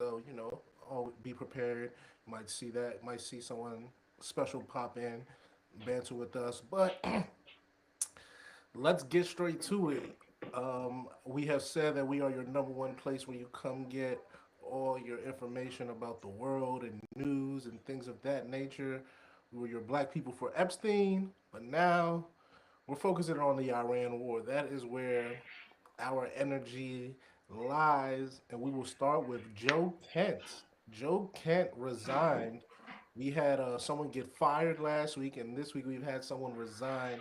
So, always be prepared. Might see that, might see someone special pop in, banter with us. But let's get straight to it. We have said that we are your number one place where you come get all your information about the world and news and things of that nature. We were your black people for Epstein, but now we're focusing on the Iran war. That is where our energy lies, and we will start with Joe Kent. Joe Kent resigned. We had someone get fired last week, and this week we've had someone resign.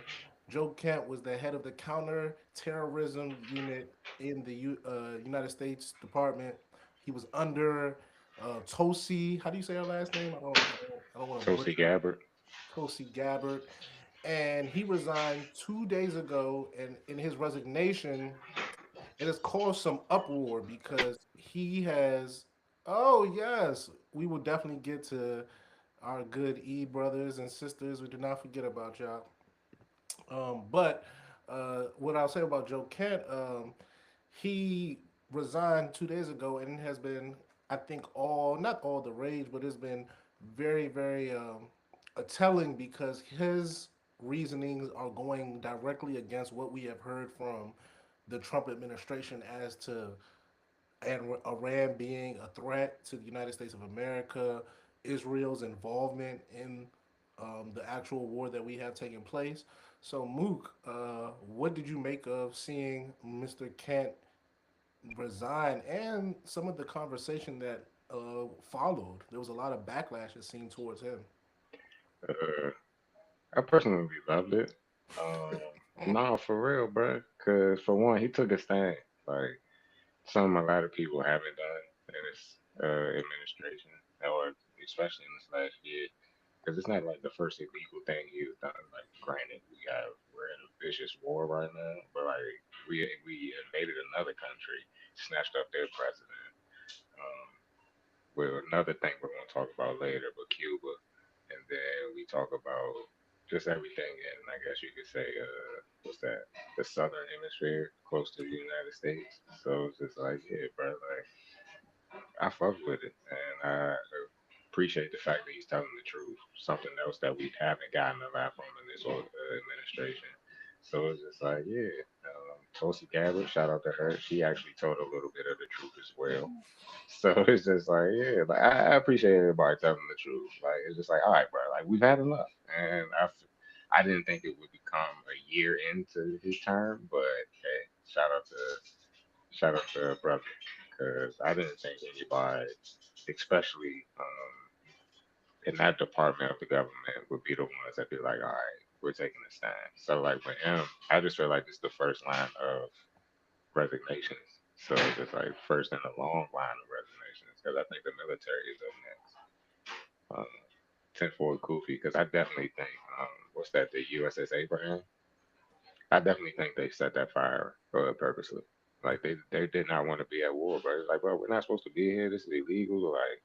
Joe Kent was the head of the counterterrorism unit in the United States Department. He was under Tulsi. How do you say her last name? I don't want to Tulsi butcher Gabbard. Tulsi Gabbard, and he resigned 2 days ago. And in his resignation, it has caused some uproar because he has. Oh yes, we will definitely get to our good E brothers and sisters. We do not forget about y'all. But what I'll say about Joe Kent, he resigned 2 days ago, and it has been, I think, all not all the rage, but it's been very, very telling because his reasonings are going directly against what we have heard from the Trump administration as to Iran being a threat to the United States of America, Israel's involvement in the actual war that we have taking place. So, Mook, what did you make of seeing Mr. Kent resign and some of the conversation that followed? There was a lot of backlash it seemed towards him. Uh, I personally loved it. Um, no, for real, bro. Cause for one, he took a stand, like some a lot of people haven't done in this administration, or especially in this last year. Because it's not like the first illegal thing he's done. Like, granted, we're in a vicious war right now, but like we invaded another country, snatched up their president. Um, well, another thing we're going to talk about later, but Cuba, and then we talk about just everything in, I guess you could say, what's that? The southern hemisphere, close to the United States. So it's just like, yeah, bro, like I fuck with it, and I appreciate the fact that he's telling the truth. Something else that we haven't gotten a lot from in this administration. So it's just like, yeah, Tulsi Gabbard, shout out to her. She actually told a little bit of the truth as well. So it's just like, yeah, like I appreciate everybody telling the truth. Like it's just like, all right, bro, like we've had enough, and I didn't think it would become a year into his term, but hey, shout out to brother, because I didn't think anybody, especially in that department of the government, would be the ones that be like, all right, we're taking a stand. So like with him, I just feel like it's the first line of resignations. So it's just like first in a long line of resignations because I think the military is up next. 10 forward Kufi because I definitely think what's that, the USS Abraham. I definitely think they set that fire purposely. Like they did not want to be at war, bro. It's like, bro, we're not supposed to be here. This is illegal. Like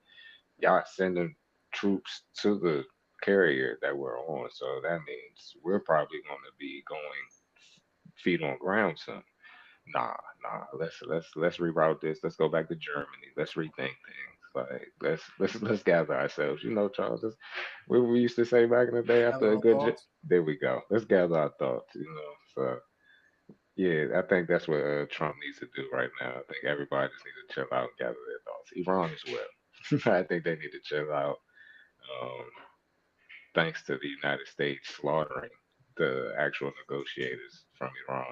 y'all sending troops to the carrier that we're on, so that means we're probably going to be going feet on ground soon. Nah, nah. Let's reroute this. Let's go back to Germany. Let's rethink things. Like let's gather ourselves. You know, Charles. We used to say back in the day Gather after a our good. thoughts. There we go. Let's gather our thoughts. You know. So yeah, I think that's what Trump needs to do right now. I think everybody just needs to chill out and gather their thoughts. Iran as well. I think they need to chill out. Um, thanks to the United States slaughtering the actual negotiators from Iran,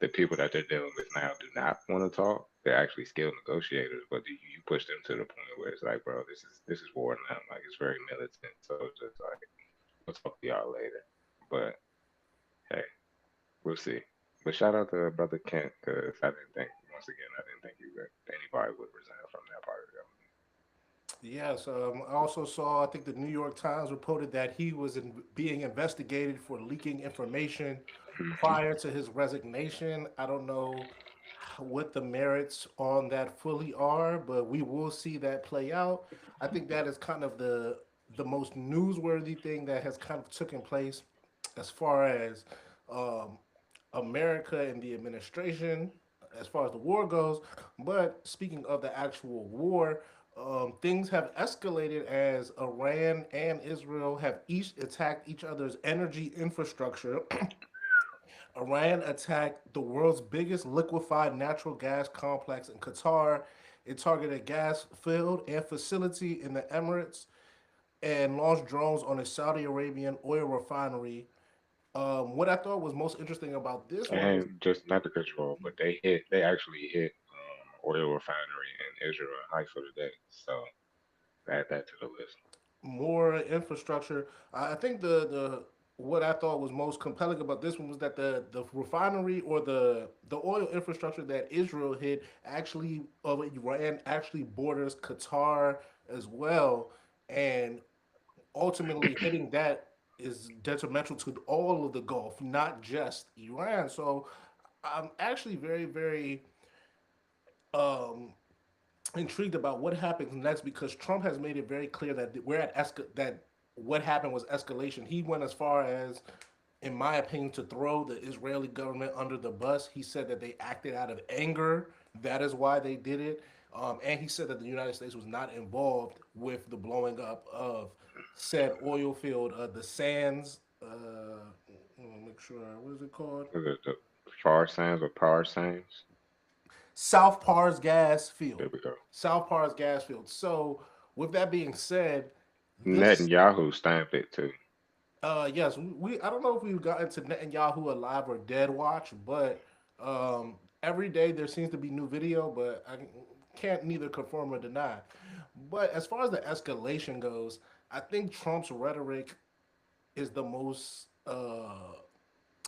the people that they're dealing with now do not want to talk. They're actually skilled negotiators, but you push them to the point where it's like, bro, this is war now. Like it's very militant. So it's just like, we'll talk to y'all later. But hey, we'll see. But shout out to brother Kent because I didn't think once again I didn't think anybody would resign from that part of the Yes, I also saw, I think the New York Times reported that he was being investigated for leaking information government. prior to his resignation. I don't know what the merits on that fully are, but we will see that play out. I think that is kind of the most newsworthy thing that has kind of taken place as far as um, America and the administration. as far as the war goes. But speaking of the actual war, things have escalated as Iran and Israel have each attacked each other's energy infrastructure. Iran attacked the world's biggest liquefied natural gas complex in Qatar. It targeted a gas field and facility in the Emirates and launched drones on a Saudi Arabian oil refinery. What I thought was most interesting about this one was And just not to cut you off, but they actually hit oil refinery in Israel and Haifa today. So add that to the list. more infrastructure. I think the what I thought was most compelling about this one was that the refinery or the oil infrastructure that Israel hit actually of Iran actually borders Qatar as well, and ultimately hitting that is detrimental to all of the Gulf, not just Iran. So I'm actually very um, intrigued about what happens next because Trump has made it very clear that that what happened was escalation. He went as far as, in my opinion, to throw the Israeli government under the bus. He said that they acted out of anger. That is why they did it. And he said that the United States was not involved with the blowing up of said oil field, the Sands. Let me make sure. What is it called? The Far Sands or Power Sands. South Pars gas There field. we go. South Pars gas field. So, with that being said, this Netanyahu stamped it too. yes, we I don't know if we've gotten to Netanyahu alive or dead watch, but every day there seems to be new video, but I can't neither confirm or deny. But as far as the escalation goes, I think Trump's rhetoric is the most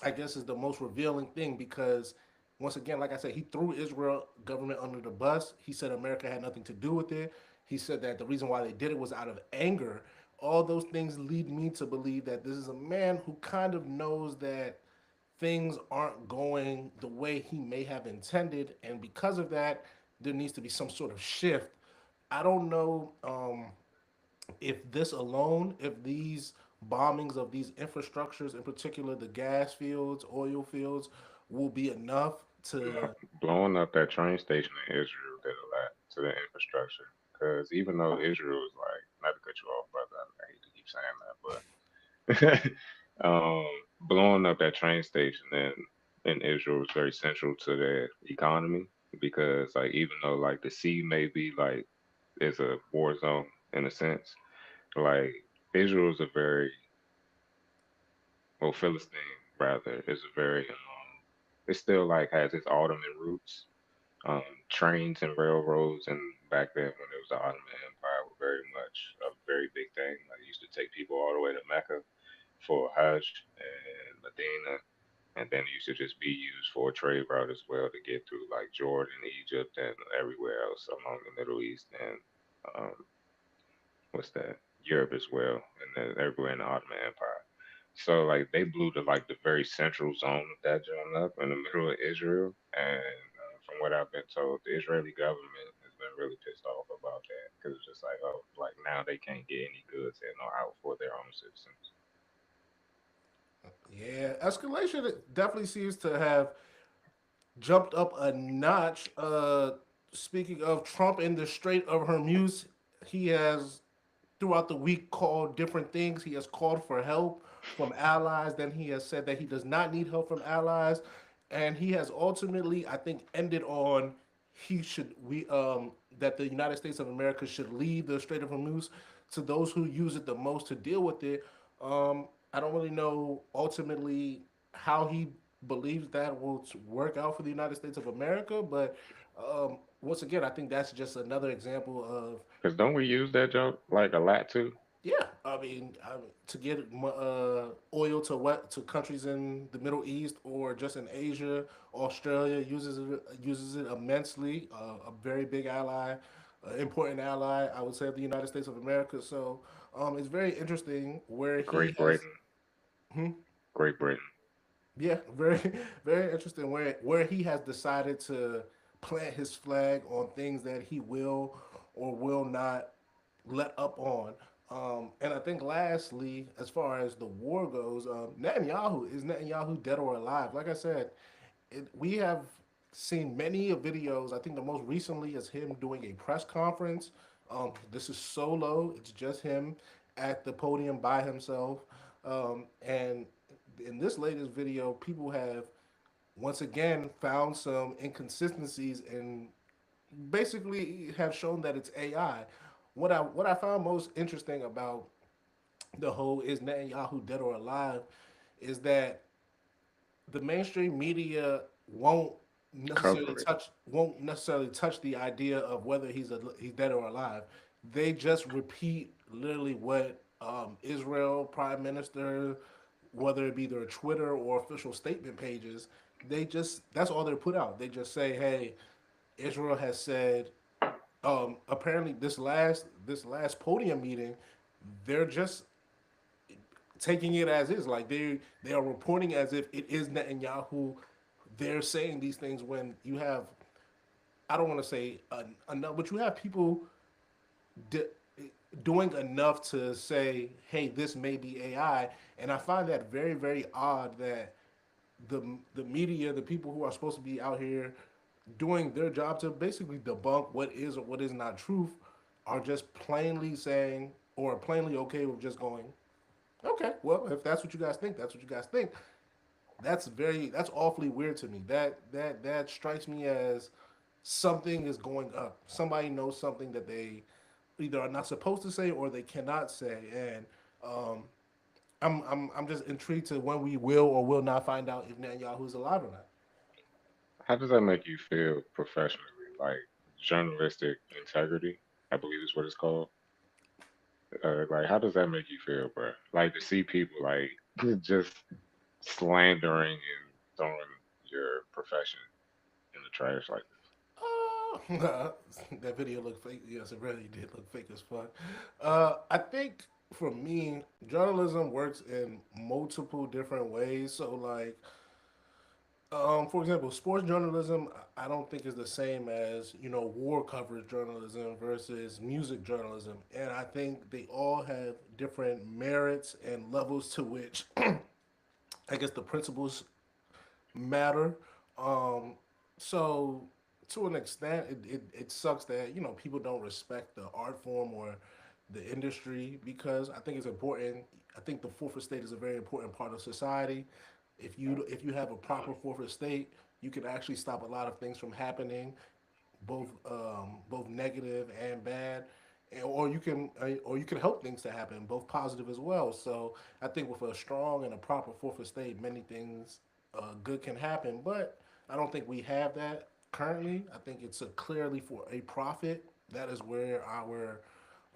I guess is the most revealing thing because once again, like I said, he threw Israel government under the bus. He said America had nothing to do with it. He said that the reason why they did it was out of anger. All those things lead me to believe that this is a man who kind of knows that things aren't going the way he may have intended, and because of that, there needs to be some sort of shift. I don't know if this alone, if these bombings of these infrastructures, in particular the gas fields, oil fields, will be enough to. Blowing up that train station in Israel did a lot to the infrastructure. Because even though Israel is like, not to cut you off, brother, I hate to keep saying that, but blowing up that train station in Israel is very central to their economy. Because like even though like the sea may be like is a war zone in a sense, like Israel is a very well Philistine rather is a very it still like has its Ottoman roots. Trains and railroads, and back then when it was the Ottoman Empire, were very much a very big thing. Like, they used to take people all the way to Mecca for Hajj and Medina, and then it used to just be used for a trade route as well to get through like Jordan, Egypt, and everywhere else along the Middle East and um, what's that? Europe as well, and then everywhere in the Ottoman Empire. So like they blew the like the very central zone of that joint up in the middle of Israel, and from what I've been told, the Israeli government has been really pissed off about that because it's just like, oh, like now they can't get any goods in or out for their own citizens. Yeah, escalation definitely seems to have jumped up a notch. Speaking of Trump in the Strait of Hormuz, he has throughout the week called different things. He has called for help from allies. Then he has said that he does not need help from allies, and he has ultimately, I think, ended on he should we that the United States of America should leave the Strait of Hormuz to those who use it the most to deal with it. I don't really know ultimately how he believes that will work out for the United States of America, but once again, I think that's just another example of. Because don't we use that joke like a lot too? Yeah, to get oil to what to countries in the Middle East or just in Asia, Australia uses it immensely. A very big ally, important ally, I would say, of the United States of America. So it's very interesting where he Great has. Britain, Hmm? Great Britain. Yeah, very very interesting where he has decided to plant his flag on things that he will or will not let up on. And I think lastly, as far as the war goes, Netanyahu dead or alive? Like I said, we have. seen many videos. I think the most recently is him doing a press conference. This is solo. It's just him at the podium by himself. And in this latest video, people have once again found some inconsistencies and basically have shown that it's AI. What I found most interesting about the whole is Netanyahu dead or alive is that the mainstream media Cover it. won't necessarily touch the idea of whether he's dead or alive. They just repeat literally what Israel Prime Minister, whether it be their Twitter or official statement pages, they just that's all they put out. They just say, "Hey, Israel has said." Apparently, this last podium meeting, they're just taking it as is. Like they are reporting as if it is Netanyahu. They're saying these things when you have I don't want to say enough, but you have people d- doing enough to say, hey, this may be AI, and I find that very very odd that the media, the people who are supposed to be out here doing their job to basically debunk what is or what is not truth, are just plainly saying or plainly okay with just going, okay, well, if that's what you guys think, that's what you guys think. That's awfully weird to me. That strikes me as something is going up. Somebody knows something that they either are not supposed to say or they cannot say, and um, I'm just intrigued to when we will or will not find out if Netanyahu's alive or not. How does that make you feel professionally? Like journalistic integrity, I believe is what it's called. Like, how does that make you feel, bro? Like to see people like just slandering and throwing your profession in the trash like this. That video looked fake. Yes, it really did look fake as fuck. I think for me, journalism works in multiple different ways. So, like, for example, sports journalism, I don't think is the same as war coverage journalism versus music journalism, and I think they all have different merits and levels to which I guess the principles matter. Um, so to an extent, it sucks that people don't respect the art form or the industry because I think it's important. I think the fourth estate is a very important part of society. If you have a proper fourth estate, you can actually stop a lot of things from happening, both negative and bad, or you can help things to happen, both positive as well. So I think with a strong and a proper fourth estate, many things good can happen. But I don't think we have that currently. I think it's clearly for a profit. That is where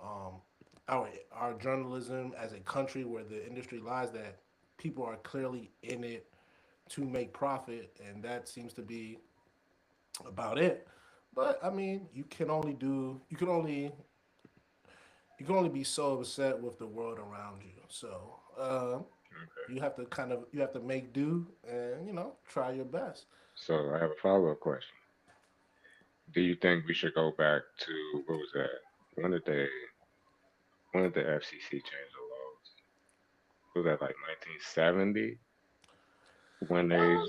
um, our journalism as a country, where the industry lies, that people are clearly in it to make profit, and that seems to be about it. But I mean, you can only be so upset with the world around you. So Okay. you have to make do and try your best. So I have a follow-up question. Do you think we should go back to what was that? When did they when did the FCC change the laws? Was that like 1970 when they Uh,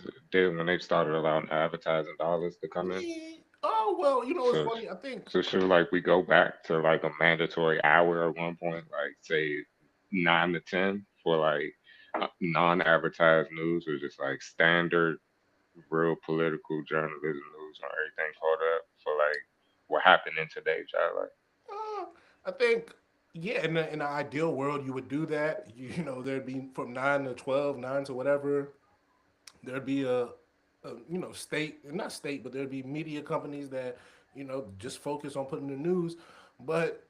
when they started allowing advertising dollars to come in? oh well, it's So funny. I think so should like we go back to like a mandatory hour at one point, like say 9 to 10 for like non-advertised news or just like standard real political journalism news on everything caught up for like what happened in today's job. Like, uh, I think yeah. In the ideal world, you would do that. There'd be from 9 to 12, 9 to whatever. There'd be a state, not state, but there'd be media companies that just focus on putting the news. But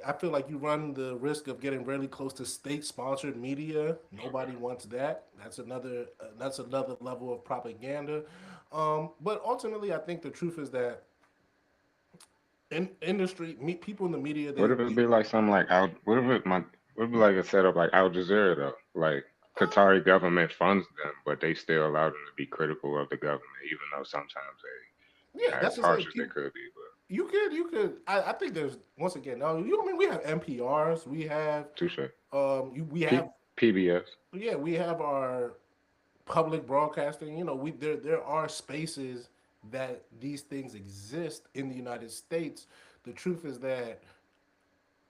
I feel like you run the risk of getting really close to state-sponsored media. Nobody wants that. That's another level of propaganda. But ultimately, I think the truth is that in industry, people in the media, what if it be like something like Al? What if it be like a setup like Al Jazeera though? Like Qatari government funds them, but they still allow them to be critical of the government, even though sometimes they yeah, not that's as just harsh like as they could be. But you could. I think there's once again. No, I mean we have NPRs. touche. We P- have PBS. yeah, we have our public broadcasting. There are spaces that these things exist in the United States. The truth is that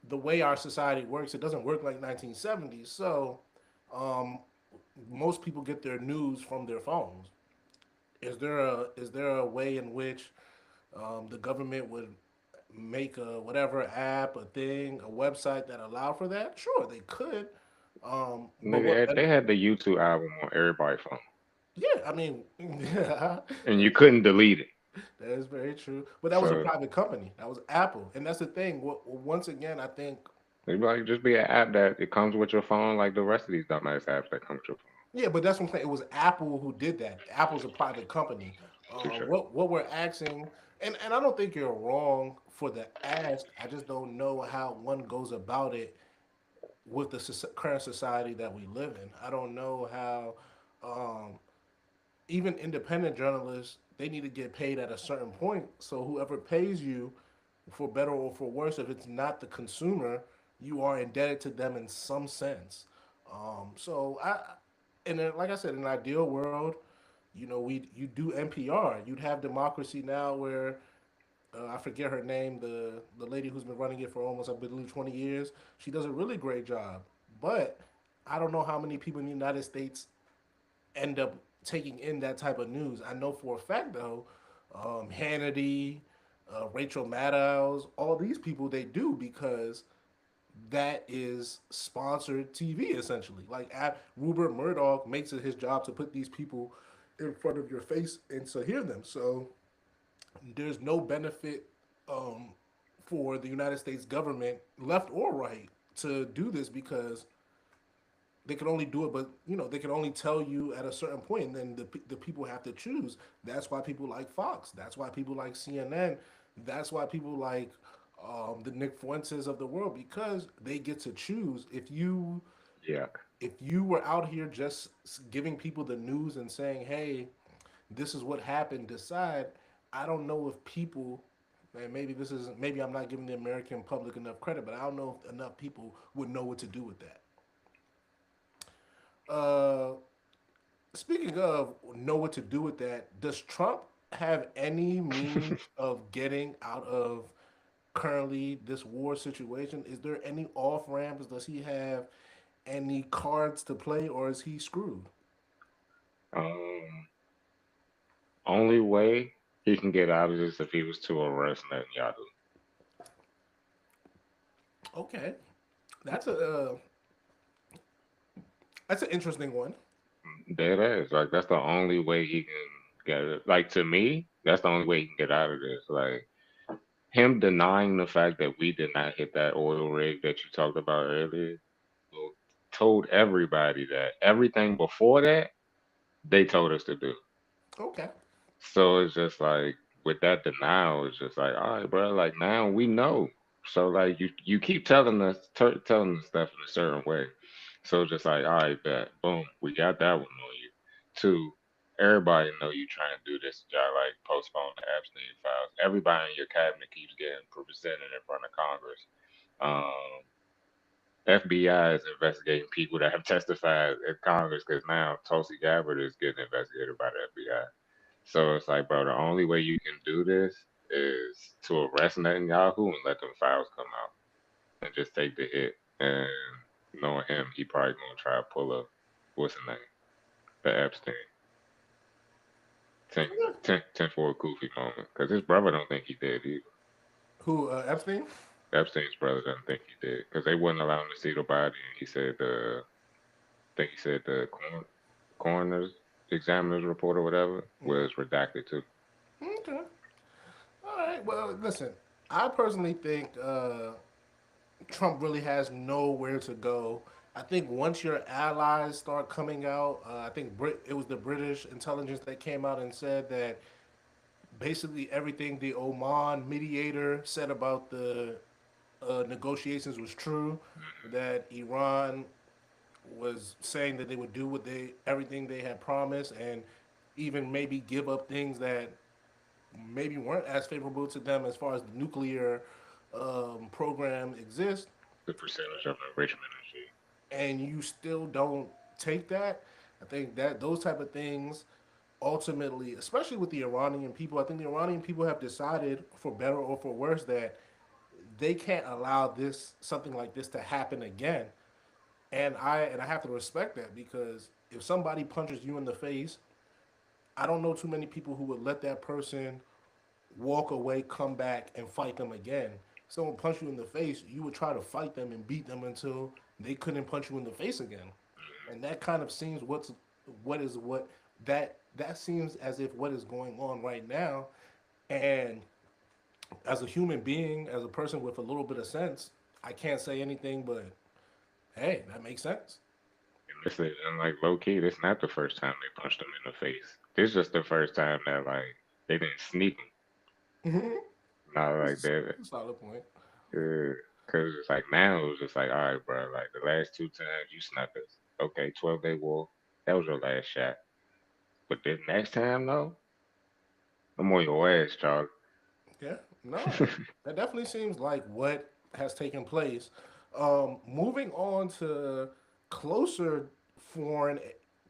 the way our society works, it doesn't work like 1970s. So um, most people get their news from their phones. Is there a way in which the government would make a whatever app, a thing, a website that allowed for that? Sure, they could. But what? Nigga, they had the YouTube album on everybody's phone, Yeah, I mean, that and you couldn't delete it. is very true. But that was a So private company. That was Apple, and that's the thing. Once again, I think. it'd be like just be an app that it comes with your phone, like the rest of these dumbass apps that come with your phone. Yeah, but that's what I'm saying. It was Apple who did that. Apple's a private company. Touche. What we're asking, and I don't think you're wrong for the ask. I just don't know how one goes about it with the current society that we live in. I don't know how um, even independent journalists they need to get paid at a certain point. So whoever pays you, for better or for worse, if it's not the consumer, you are indebted to them in some sense. And then, like I said, in an ideal world, you do NPR. You'd have democracy now where I forget her name, the lady who's been running it for almost I believe 20 years. She does a really great job, but I don't know how many people in the United States end up taking in that type of news. I know for a fact though, Hannity, Rachel Maddows, all these people they do because that is sponsored TV essentially. Like Rupert Murdoch makes it his job to put these people in front of your face and to hear them. So there's no benefit um, for the United States government, left or right, to do this because they can only do it, but they can only tell you at a certain point, and then the people have to choose. That's why people like Fox. That's why people like CNN. That's why people like the Nick Fuentes of the world because they get to choose. Yeah. If you were out here just giving people the news and saying, "Hey, this is what happened," decide. I don't know if people, and maybe I'm not giving the American public enough credit, but I don't know if enough people would know what to do with that. Uh, Speaking of know what to do with that, does Trump have any means of getting out of currently this war situation? Is there any off ramps? Does he have any cards to play, or is he screwed? Um, only way he can get out of this if he was to arrest Netanyahu. Okay, that's that's an interesting one. Dead ass. Like that's the only way he can get it. Like to me, that's the only way he can get out of this. Like him denying the fact that we did not hit that oil rig that you talked about earlier, well, told everybody that everything before that they told us to do. Okay, So it's just like with that denial, it's just like, all right, bro. Like now we know. So like you keep telling us telling us stuff in a certain way. So it's just like, all right, bet, boom, we got that one on you. Two, everybody know you trying to do this, y'all like postpone the Epstein files. Everybody in your cabinet keeps getting presented in front of Congress. Um, FBI is investigating people that have testified in Congress because now Tulsi Gabbard is getting investigated by the FBI. So it's like, bro, the only way you can do this is to arrest Netanyahu and let them files come out and just take the hit. And knowing him, he probably gonna try to pull a what's his name, the Epstein, 10 for a goofy moment, because his brother don't think he did either. who Epstein? Epstein's brother doesn't think he did because they wouldn't allow him to see the body. And he said I think he said the coroner's examiner's report or whatever was redacted too. Okay, all right. Well, listen, I personally think Trump really has nowhere to go. I think once your allies start coming out, I think it was the British intelligence that came out and said that basically everything the Oman mediator said about the negotiations was true. That Iran was saying that they would do everything they had promised, and even maybe give up things that maybe weren't as favorable to them as far as the nuclear program exists, The percentage of enrichment and shit. and you still don't take that. I think that those type of things. ultimately, especially with the Iranian people, I think the Iranian people have decided, for better or for worse, that they can't allow this something like this to happen again. And I have to respect that because if somebody punches you in the face, I don't know too many people who would let that person walk away, come back, and fight them again. If someone punched you in the face, you would try to fight them and beat them until they couldn't punch you in the face again. And that kind of seems what that seems as if what is going on right now. And as a human being, as a person with a little bit of sense, I can't say anything but, hey, that makes sense. And this is, and like low key, this not the first time they punched him in the face. This just the first time that like they didn't sneak him. Not like It's that. a solid point. Cause it's like now it was just like, all right, bro. Like the last two times you snuck us. Okay, 12-day war. That was your last shot. But this next time, though, I'm on your ass, Charlie. Yeah, no, that definitely seems like what has taken place. Moving on to closer foreign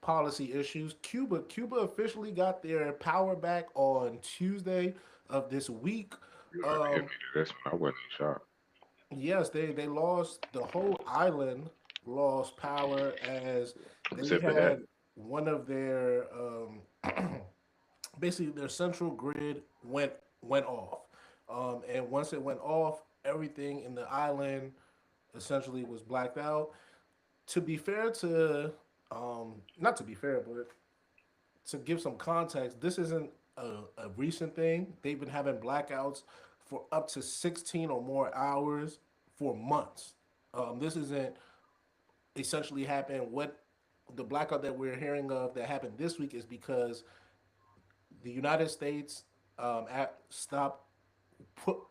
policy issues, Cuba officially got their power back on Tuesday of this week. You had to hit Um, me to this one. I wasn't shocked. yes, they lost the whole island, lost power as they Tip of that. had one of their basically their central grid went off, and once it went off, everything in the island essentially was blacked out. To be fair to, not to be fair, but to give some context, this isn't a recent thing. They've been having blackouts for up to 16 or more hours for months. This isn't essentially happened. What the blackout that we're hearing of that happened this week is because the United States stopped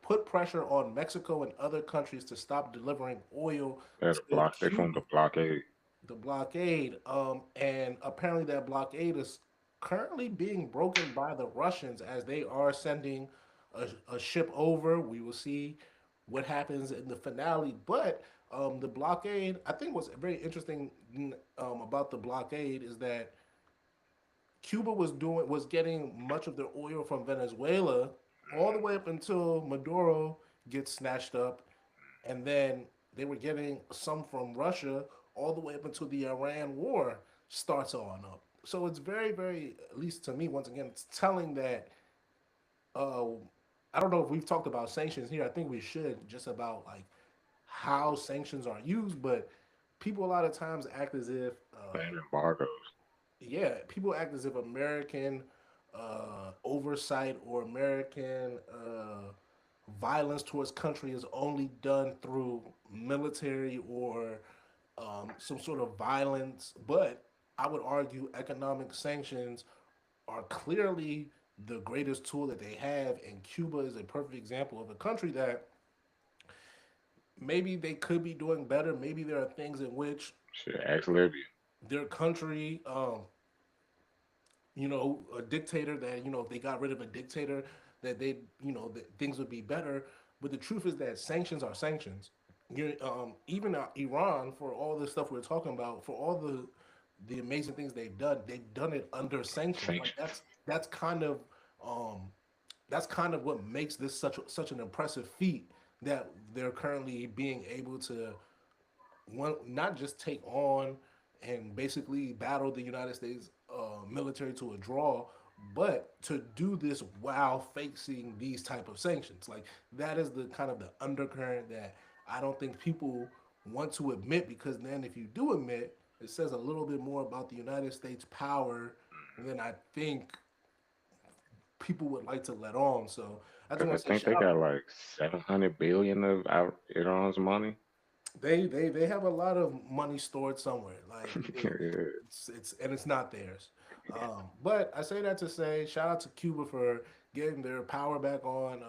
put pressure on Mexico and other countries to stop delivering oil They had a to block. They formed Cuba. a blockade. The blockade, and apparently that blockade is currently being broken by the Russians as they are sending a ship over. We will see what happens in the finale, but the blockade. I think what's very interesting about the blockade is that Cuba was getting much of their oil from Venezuela all the way up until Maduro gets snatched up, and then they were getting some from Russia all the way up until the Iran war starts on up. So it's very, very, at least to me, once again, it's telling that uh, I don't know if we've talked about sanctions here. I think we should just about like how sanctions are used, but people a lot of times act as if And embargoes. yeah, people act as if American oversight or American violence towards country is only done through military or some sort of violence. But I would argue economic sanctions are clearly the greatest tool that they have, and Cuba is a perfect example of a country that maybe they could be doing better. Maybe there are things in which Shit, ask Libya. their country a dictator that, if they got rid of a dictator, that they, that things would be better. But the truth is that sanctions are sanctions. Even Iran, for all the stuff we're talking about, for all the amazing things they've done it under sanctions. Like Sanctions. um, that's kind of what makes this such an impressive feat that they're currently being able to one not just take on and basically battle the United States military to a draw, but to do this while facing these type of sanctions. Like that is the kind of the undercurrent that I don't think people want to admit, because then if you do admit, it says a little bit more about the United States power than I think people would like to let on. So I just I want to say think shout they out. got like 700 billion of Iran's money. They have a lot of money stored somewhere. Like Yeah. it's and it's not theirs. But I say that to say shout out to Cuba for getting their power back on.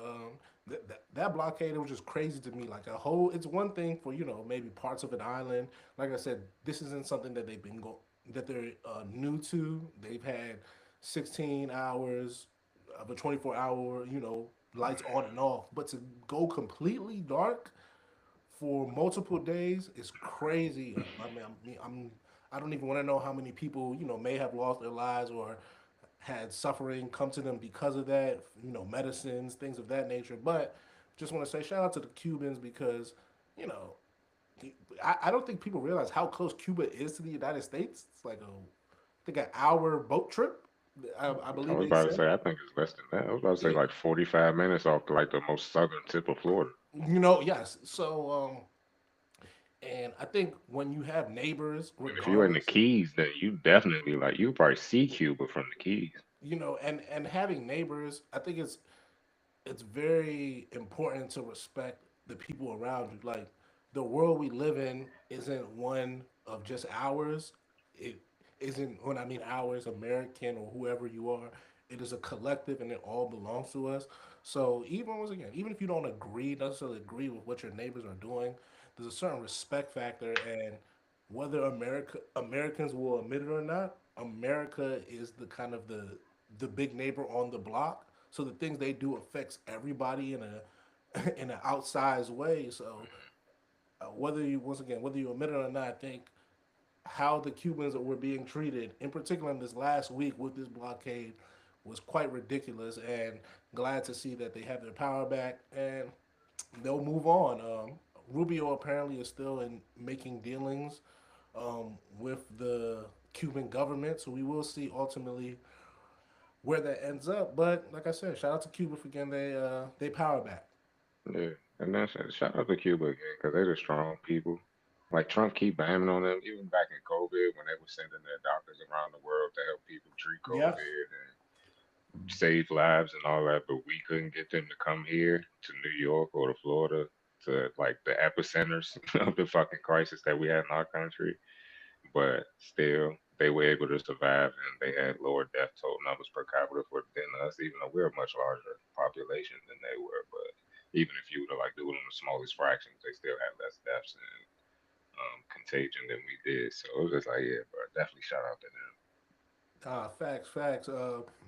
That blockade, it was just crazy to me. Like a whole, it's one thing for maybe parts of an island. Like I said, this isn't something that that they're new to. They've had 16 hours of a 24-hour lights on and off. But to go completely dark for multiple days is crazy. I mean, I don't even want to know how many people may have lost their lives or had suffering come to them because of that, medicines, things of that nature. But just want to say shout out to the Cubans because, you know, I don't think people realize how close Cuba is to the United States. It's like I think an hour boat trip. I I believe was they about to said. say, I think it's less than that. I was about to say Yeah, like 45 minutes off to like the most southern tip of Florida. yes. So, and I think when you have neighbors, And if you're in the regardless, Keys, then you definitely like you probably see Cuba from the Keys. and having neighbors, I think it's very important to respect the people around you. Like the world we live in isn't one of just ours. It isn't when I mean ours, American or whoever you are. It is a collective and it all belongs to us. So even once again, even if you don't necessarily agree with what your neighbors are doing, there's a certain respect factor and whether Americans will admit it or not, America is the kind of the big neighbor on the block. So the things they do affects everybody in a in an outsized way. So whether you once again whether you admit it or not, I think how the Cubans were being treated, in particular in this last week with this blockade, was quite ridiculous. And glad to see that they have their power back and they'll move on. Rubio apparently is still in making dealings with the Cuban government, so we will see ultimately where that ends up. But like I said, shout out to Cuba for getting they power back. Yeah, and that's shout out to Cuba again because they're the strong people. Like Trump keep banging on them, even back in COVID when they were sending their doctors around the world to help people treat Yeah, COVID and save lives and all that, but we couldn't get them to come here to New York or to Florida to like the epicenters of the fucking crisis that we had in our country. But still, they were able to survive and they had lower death toll numbers per capita than us, even though we're a much larger population than they were. But even if you were to like do it in the smallest fractions, they still had less deaths and contagion than we did. So it was just like, yeah, bro, definitely shout out to them. facts, facts.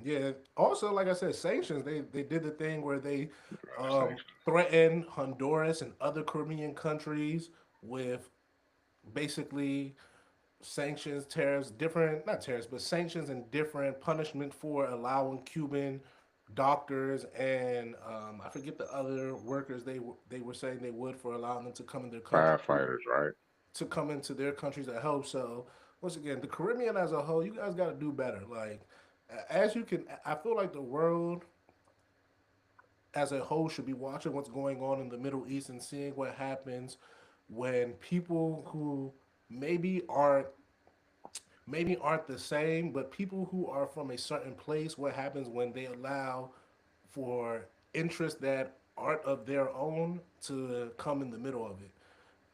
Yeah. Also, like I said, sanctions. They did the thing where they Sanctions. threatened Honduras and other Caribbean countries with basically sanctions, tariffs, different not tariffs, but sanctions and different punishment for allowing Cuban doctors and I forget the other workers they were saying they would for allowing them to come in their country Firefighters, right? to come into their countries to help. So once again, the Caribbean as a whole, you guys got to do better. Like as you can, I feel like the world as a whole should be watching what's going on in the Middle East and seeing what happens when people who maybe aren't aren't the same, but people who are from a certain place, what happens when they allow for interests that aren't of their own to come in the middle of it.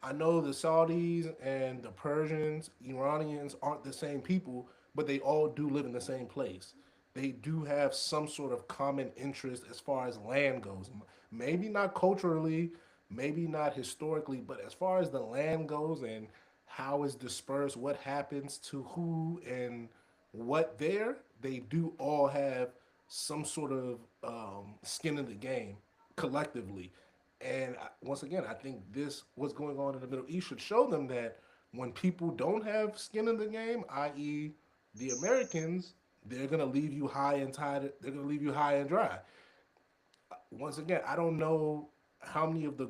I know the Saudis and the Persians, Iranians aren't the same people, but they all do live in the same place. They do have some sort of common interest as far as land goes. Maybe not culturally, maybe not historically, but as far as the land goes and how it's dispersed, what happens to who and what there, they do all have some sort of skin in the game collectively. And once again, I think this what's going on in the Middle East should show them that when people don't have skin in the game, i.e., the Americans, they're gonna leave you high and tied. They're gonna leave you high and dry. Once again, I don't know how many of the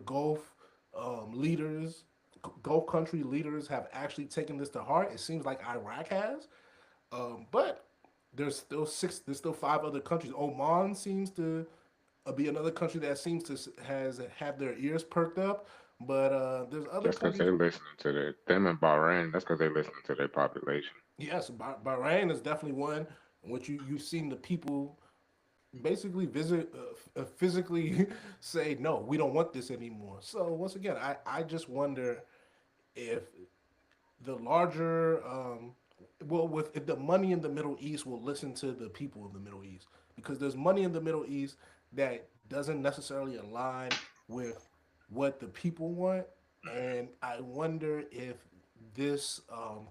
leaders, Gulf country leaders, have actually taken this to heart. It seems like Iraq has, but there's still six. There's still five other countries. Oman seems to be another country that seems to has have their ears perked up, but there's other That's because countries. they listening to them in Bahrain. That's because they listening to their population. Yes, Bahrain is definitely one in which you've seen the people basically physically say no, we don't want this anymore. So once again, I just wonder if the larger with if the money in the Middle East will listen to the people of the Middle East because there's money in the Middle East that doesn't necessarily align with what the people want, and I wonder if this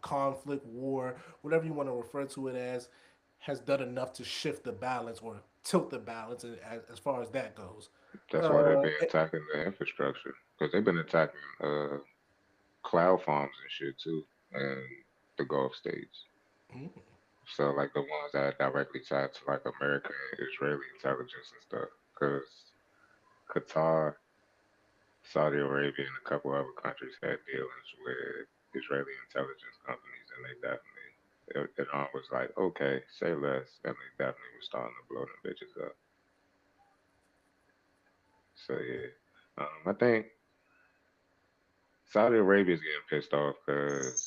conflict, war, whatever you want to refer to it as, has done enough to shift the balance or tilt the balance as far as that goes. That's why they've Uh, been attacking the infrastructure because they've been attacking cloud farms and shit too, and the Gulf states. So like the ones that are directly tied to like American and Israeli intelligence and stuff. Because Qatar, Saudi Arabia, and a couple other countries had dealings with Israeli intelligence companies, and they definitely it all was like, okay, say less, and they definitely was starting to blow them bitches up. So yeah, I think Saudi Arabia is getting pissed off because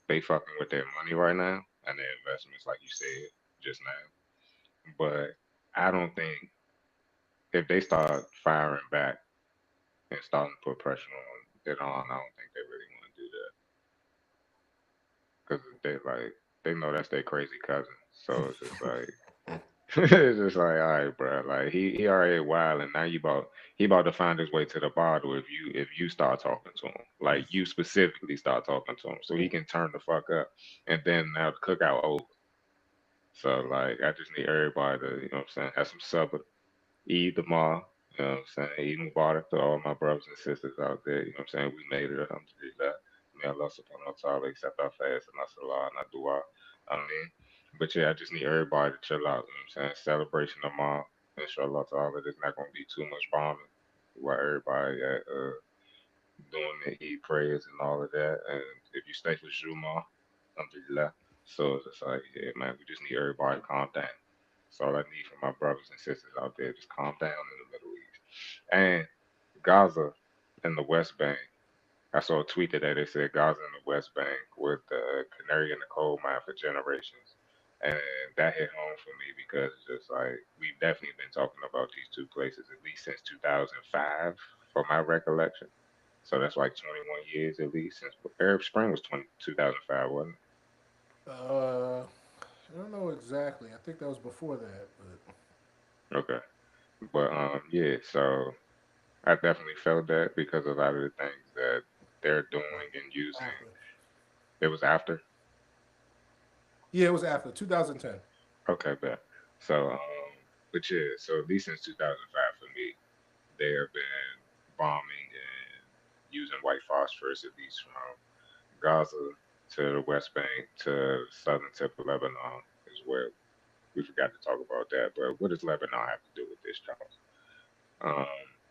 they fucking with their money right now and their investments, like you said just now. But I don't think if they start firing back and starting to put pressure on Iran, I don't think they really want to do that because they know that's their crazy cousin. So it's just like it's just like, all right, bro. Like he already wild, and now he about to find his way to the bottle if you start talking to him, like you specifically start talking to him, so he can turn the fuck up, and then now the cookout over. So like, I just need everybody to, you know what I'm saying, have some supper, eat tomorrow. You know what I'm saying? Eat Mubarak to all my brothers and sisters out there. You know what I'm saying? We made it, alhamdulillah. May Allah subhanahu wa ta'ala accept our fast and our salah and our dua. I mean, but yeah, I just need everybody to chill out. You know what I'm saying? Celebration tomorrow. Inshallah ta'ala, there's not going to be too much bombing while everybody doing the Eid prayers and all of that. And if you stay for Juma, alhamdulillah. So it's just like, yeah, man, we just need everybody to calm down. That's all I need from my brothers and sisters out there. Just calm down in the Middle East. And Gaza and the West Bank. I saw a tweet today that said Gaza and the West Bank were the canary in the coal mine for generations. And that hit home for me because it's just like we've definitely been talking about these two places at least since 2005, from my recollection. So that's like 21 years at least since Arab Spring was 2005, wasn't I don't know exactly. I think that was before that, but it? Okay. But yeah, so I definitely felt that because a lot of the things that they're doing and using, after. it was after. Yeah, it was after 2010. Okay, bet. So, but yeah, so at least since 2005 for me, they have been bombing and using white phosphorus, at least from Gaza to the West Bank to the southern tip of Lebanon as well. We forgot to talk about that, but what does Lebanon have to do with this, Charles?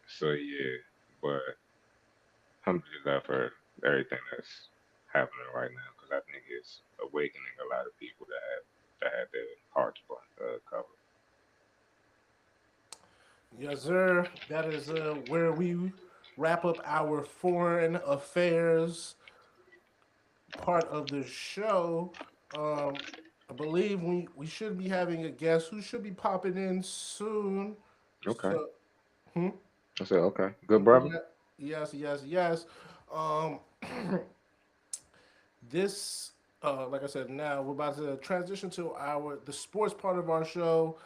So yeah, but alhamdulillah for everything that's happening right now, because I think it's awakening a lot of people that had their hearts covered. Yes, sir. That is where we wrap up our foreign affairs part of the show. Um, I believe we should be having a guest who should be popping in soon. Okay, So, hmm? I said okay, good brother. Yeah, yes, yes, yes. Um, this, like I said, now we're about to transition to the sports part of our show.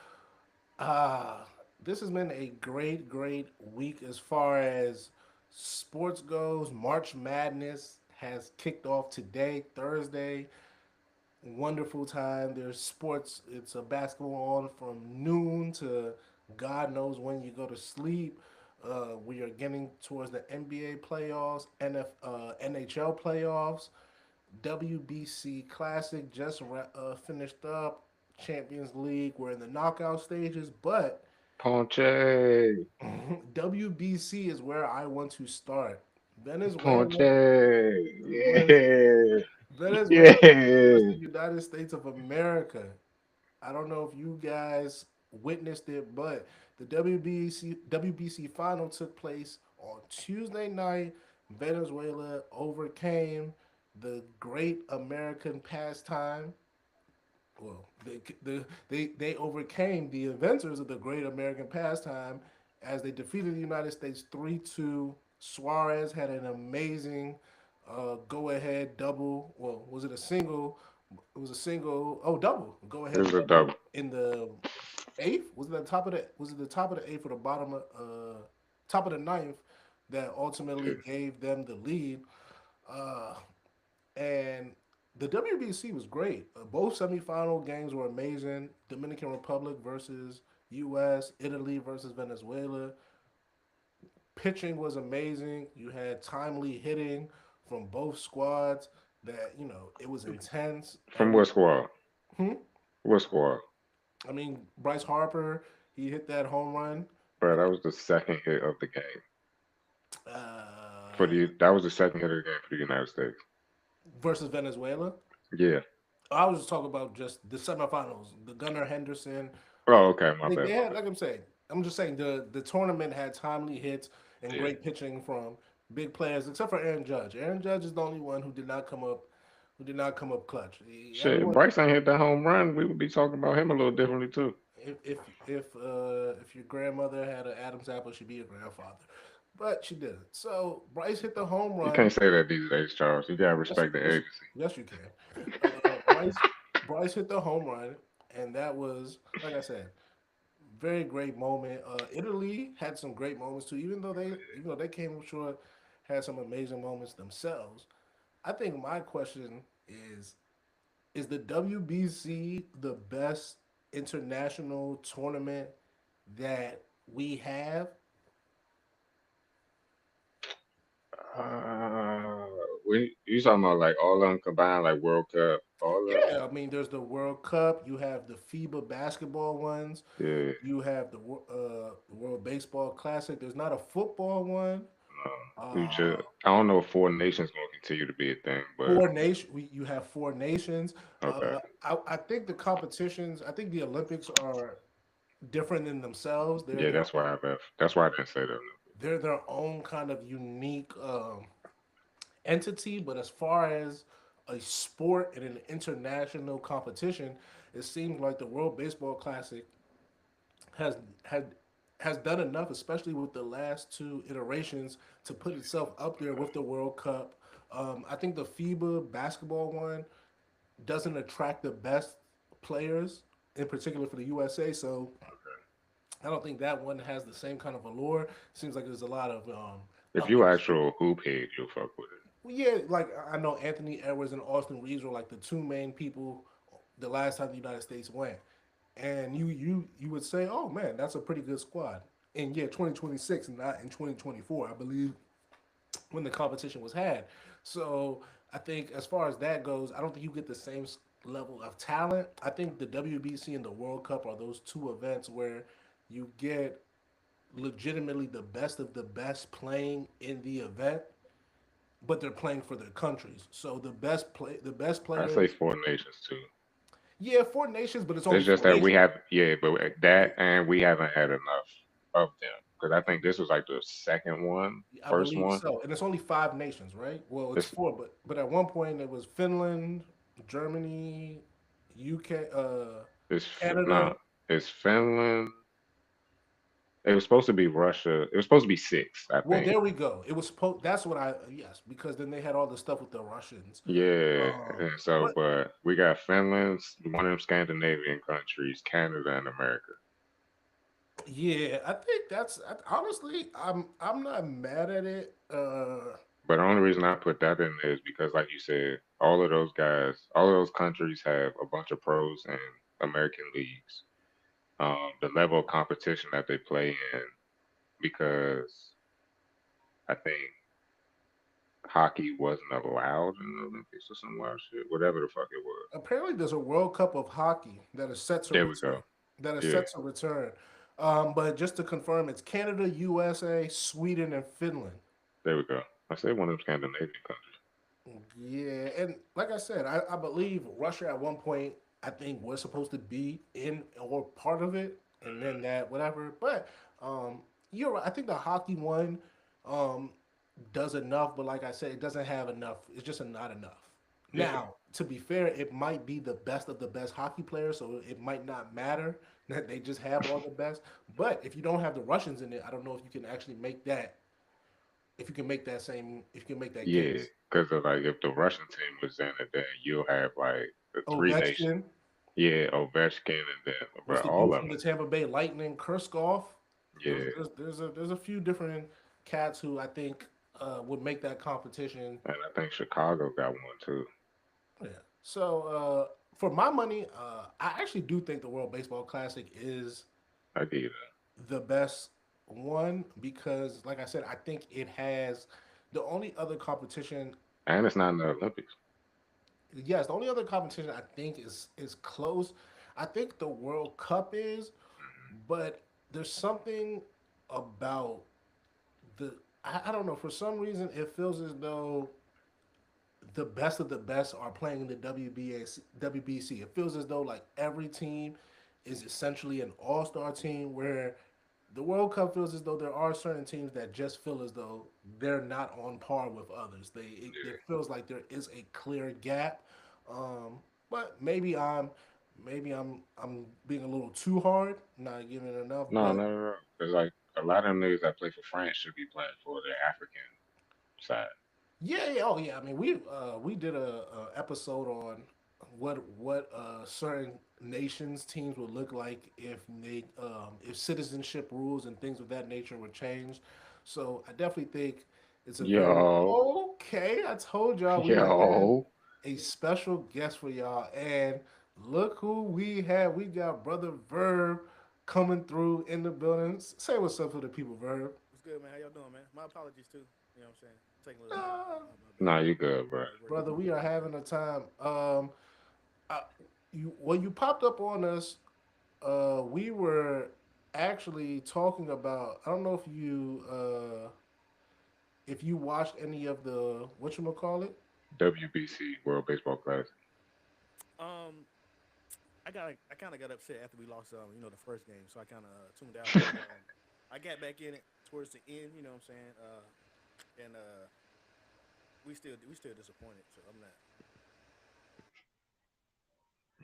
Ah, this has been a great, great week as far as sports goes. March Madness has kicked off today, Thursday. Wonderful time. There's sports. It's a basketball on from noon to God knows when you go to sleep. We are getting towards the NBA playoffs, NHL playoffs. WBC Classic just finished up. Champions League. We're in the knockout stages, but Ponche, WBC is where I want to start. Venezuela, Ponche, Venez- yeah, Venezuela was yeah. the United States of America. I don't know if you guys witnessed it, but the WBC final took place on Tuesday night. Venezuela overcame the great American pastime. Well, they overcame the inventors of the great American pastime as they defeated the United States 3-2. Suarez had an amazing go ahead double. Well, was it a single? It was a single. Oh, double. Go It ahead was a double double. in the eighth. Was it the top of the? Was it the top of the eighth or the bottom of top of the ninth that ultimately Yeah. gave them the lead? Uh, and the WBC was great. Both semifinal games were amazing. Dominican Republic versus U.S., Italy versus Venezuela. Pitching was amazing. You had timely hitting from both squads. That it was intense. From what squad? Hmm? What squad? I mean, Bryce Harper, he hit that home run. Bro, that was the second hit of the game. Uh, That was the second hit of the game for the United States. versus Venezuela. Yeah. I was just talking about just the semifinals, the Gunnar Henderson. Oh, okay. My They bad. My had, bad. like I'm saying, I'm just saying the tournament had timely hits and Yeah. great pitching from big players, except for Aaron Judge. Aaron Judge is the only one who did not come up clutch. Shit, Everyone, Bryce ain't hit that home run. We would be talking about him a little differently too. if your grandmother had an Adam's apple, she'd be your grandfather, but she didn't. So Bryce hit the home You run. can't say that these days, Charles. You gotta Yes, respect the yes, agency. yes, you can. Bryce hit the home run, and that was, like I said, very great moment. Italy had some great moments too, even though they came up short, had some amazing moments themselves. I think my question is the WBC the best international tournament that we have? Uh, we you talking about like all of them combined, like World Cup, all of Yeah, I mean, there's the World Cup. You have the FIBA basketball ones. yeah. You have the World Baseball Classic. There's not a football one. No, we Uh, just I don't know if Four Nations gonna continue to be a thing, but you have four nations. okay. I think the competitions. I think the Olympics are different in themselves. They're Yeah, their that's why I left. That's why I didn't say that. they're their own kind of unique entity. But as far as a sport and an international competition, it seems like the World Baseball Classic has had has done enough, especially with the last two iterations, to put itself up there with the World Cup. I think the FIBA basketball one doesn't attract the best players, in particular for the USA. So I don't think that one has the same kind of allure. Seems like there's a lot of If you up. actual hoop head, you'll fuck with it. Well, yeah, like I know Anthony Edwards and Austin Reeves were like the two main people the last time the United States went, and you would say, oh man, that's a pretty good squad. In year 2026, not in 2024, I believe, when the competition was had. So I think as far as that goes, I don't think you get the same level of talent. I think the WBC and the World Cup are those two events where you get legitimately the best of the best playing in the event, but they're playing for their countries. So the best I say players, Four Nations too. yeah, four nations, but it's only It's just four that we nations. have, yeah, but that and we haven't had enough of them because I think this was like the second one, I first believe one. so, and it's only five nations, right? Well, it's It's four, but at one point it was Finland, Germany, UK, nah, Canada. it's Finland. It was supposed to be Russia. It was supposed to be six, I Well, think. there we go. It was supposed. That's what I yes, because then they had all the stuff with the Russians. Yeah, Um, and so, but but we got Finland, one of them Scandinavian countries, Canada, and America. yeah, I think honestly, I'm not mad at it. But the only reason I put that in there is because, like you said, all of those guys, all of those countries have a bunch of pros and American leagues. The level of competition that they play in, because I think hockey wasn't allowed in the Olympics or some wild shit, whatever the fuck it was. Apparently, there's a World Cup of hockey that is set to There we return. go. That is Yeah, set to return. But just to confirm, it's Canada, USA, Sweden, and Finland. there we go. I said one of them Scandinavian countries. Yeah, and like I said, I believe Russia at one point I think was supposed to be in or part of it, and then that whatever. But um, you're right. I think the hockey one um, does enough, but like I said, it doesn't have enough. It's just not enough. Yeah, Now, to be fair, it might be the best of the best hockey players, so it might not matter that they just have all the best. But if you don't have the Russians in it, I don't know if you can actually make that. If you can make that yeah. case. Because like if the Russian team was in it, then you'll have like the three nations. Ovechkin. Yeah, Ovechkin and then What's bro, the all dude of from them. the Tampa Bay Lightning? Kurskov. Yeah, There's a few different cats who I think would make that competition. and I think Chicago got one too. Yeah. So for my money, I actually do think the World Baseball Classic is I give you the best one because, like I said, I think it has the only other competition. that. And it's not in the Olympics. yes, the only other competition I think is close. I think the World Cup is, but there's something about the I don't know. For some reason, it feels as though the best of the best are playing in the WBC. It feels as though like every team is essentially an all-star team where the World Cup feels as though there are certain teams that just feel as though they're not on par with others. It feels like there is a clear gap. Um, but maybe I'm being a little too hard, not giving it enough. No, But no, no, no. Because like a lot of them niggas that play for France should be playing for their African side. yeah, yeah, oh yeah. I mean, we did a episode on what certain nations teams would look like if citizenship rules and things of that nature were changed. So I definitely think it's a very Yo, okay. I told y'all we would have yo, a special guest for y'all, and look who we have. We got brother Verb coming through in the buildings. Say what's up to the people, Verb. What's good, man? How y'all doing, man? My apologies too. You know what I'm saying? Taking a little time. Uh, My bad. nah, you good, bro. At work. brother, we are having a time. I, you when you popped up on us, we were actually talking about. I don't know if you watched any of the what you call it. WBC World Baseball Classic. Um, I kind of got upset after we lost the first game, so I kind of tuned out. But I got back in it towards the end. You know what I'm saying? And we still disappointed. So I'm not.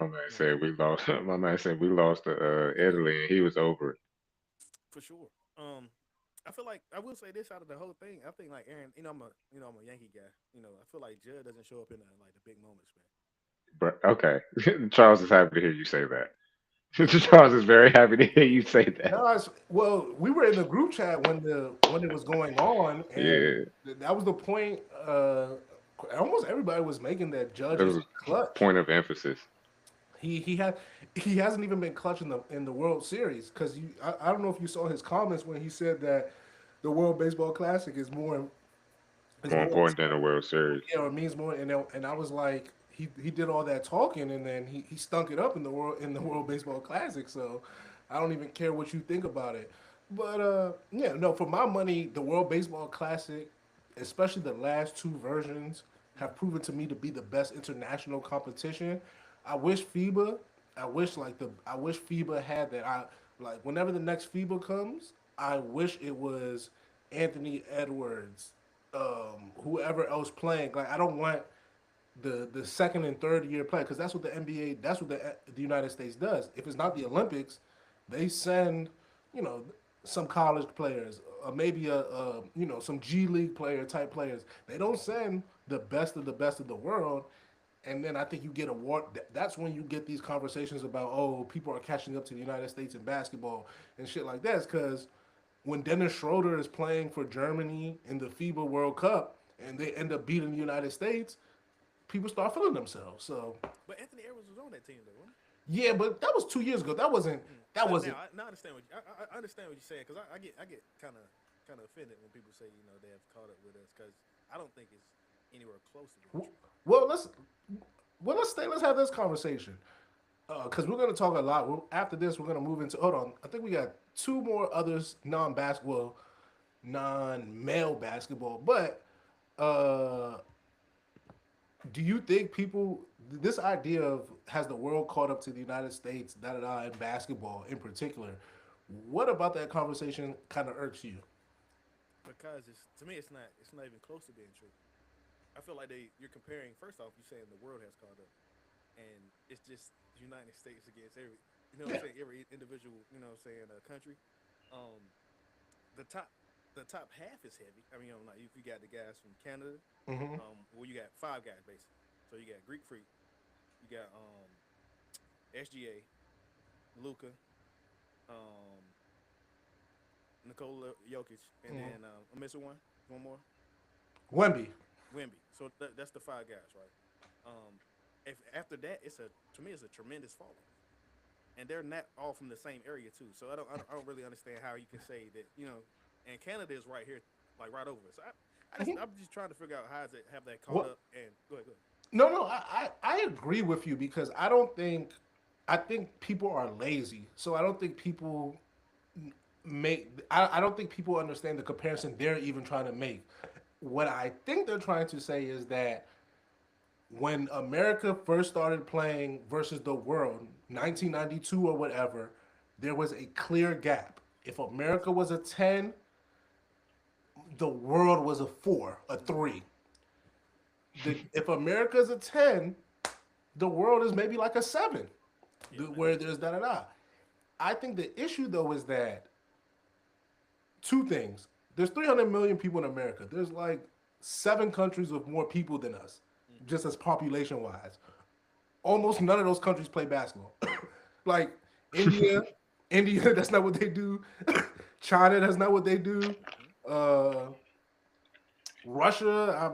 My man You know what I'm said saying? we lost. My man said we lost to Italy, and he was over it. For sure. I feel like I will say this out of the whole thing. I think like Aaron, I'm a Yankee guy. I feel like Judd doesn't show up in like the big moments, man. But okay, Charles is happy to hear you say that. Charles is very happy to hear you say that. No, well, we were in the group chat when it was going on, and Yeah, that was the point. Almost everybody was making that it Judge was is clutch. point of emphasis. He hasn't even been clutch in the World Series because I don't know if you saw his comments when he said that the World Baseball Classic is More more important than the World Series. yeah, or it means more. And I was like, he did all that talking, and then he stunk it up in the World Baseball Classic. So I don't even care what you think about it. But yeah, no, for my money, the World Baseball Classic, especially the last two versions, have proven to me to be the best international competition. I wish FIBA, I wish FIBA had that. I like whenever the next FIBA comes, I wish it was Anthony Edwards, whoever else playing. Like I don't want the second and third year play because that's what the NBA, that's what the United States does. If it's not the Olympics, they send you know some college players, maybe some G League player type players. They don't send the best of the best of the world. And then I think you get a war. That's when you get these conversations about people are catching up to the United States in basketball and shit like that. Because when Dennis Schroeder is playing for Germany in the FIBA World Cup and they end up beating the United States, people start feeling themselves. So But Anthony Edwards was on that team though, wasn't yeah, but that was 2 years ago. That wasn't. he? That Now wasn't. I understand I understand what you're saying because I get kind of offended when people say they have caught up with us because I don't think it's anywhere close to being true. Well, let's stay. Let's have this conversation because we're gonna talk a lot. After this, we're gonna move into. Hold on. I think we got two more others non-basketball, non-male basketball. But uh, do you think people this idea of has the world caught up to the United States, da da da, in basketball in particular? What about that conversation kind of irks you? Because to me it's not even close to being true. I feel like you're comparing. First off, you're saying the world has caught up, and it's just the United States against every what Yeah. I'm saying, every individual what I'm saying country. Um, the top the top half is heavy. I mean, like you got the guys from Canada. Hmm. Well, you got five guys basically. So you got Greek Freak, you got SGA, Luca, um, Nikola Jokic, and Hmm. then I'm missing one more, Wemby. Wimby. So that's the five guys, right? Um, if after that, to me it's a tremendous fall off, and they're not all from the same area too. So I don't really understand how you can say that and Canada is right here, like right over it. So I'm just trying to figure out how does it have that caught What? up and go ahead. No, I agree with you because I think people are lazy. So I don't think people I don't think people understand the comparison they're even trying to make. What I think they're trying to say is that when America first started playing versus the world, 1992 or whatever, there was a clear gap. If America was a 10, the world was a 4, a 3. If America's a 10, the world is maybe like a 7, Yeah, man. where there's da da da. I think the issue though is that two things. There's 300 million people in America. There's like 7 countries with more people than us, just as population wise. Almost none of those countries play basketball. Like India, India, that's not what they do. China, that's not what they do. Uh, Russia,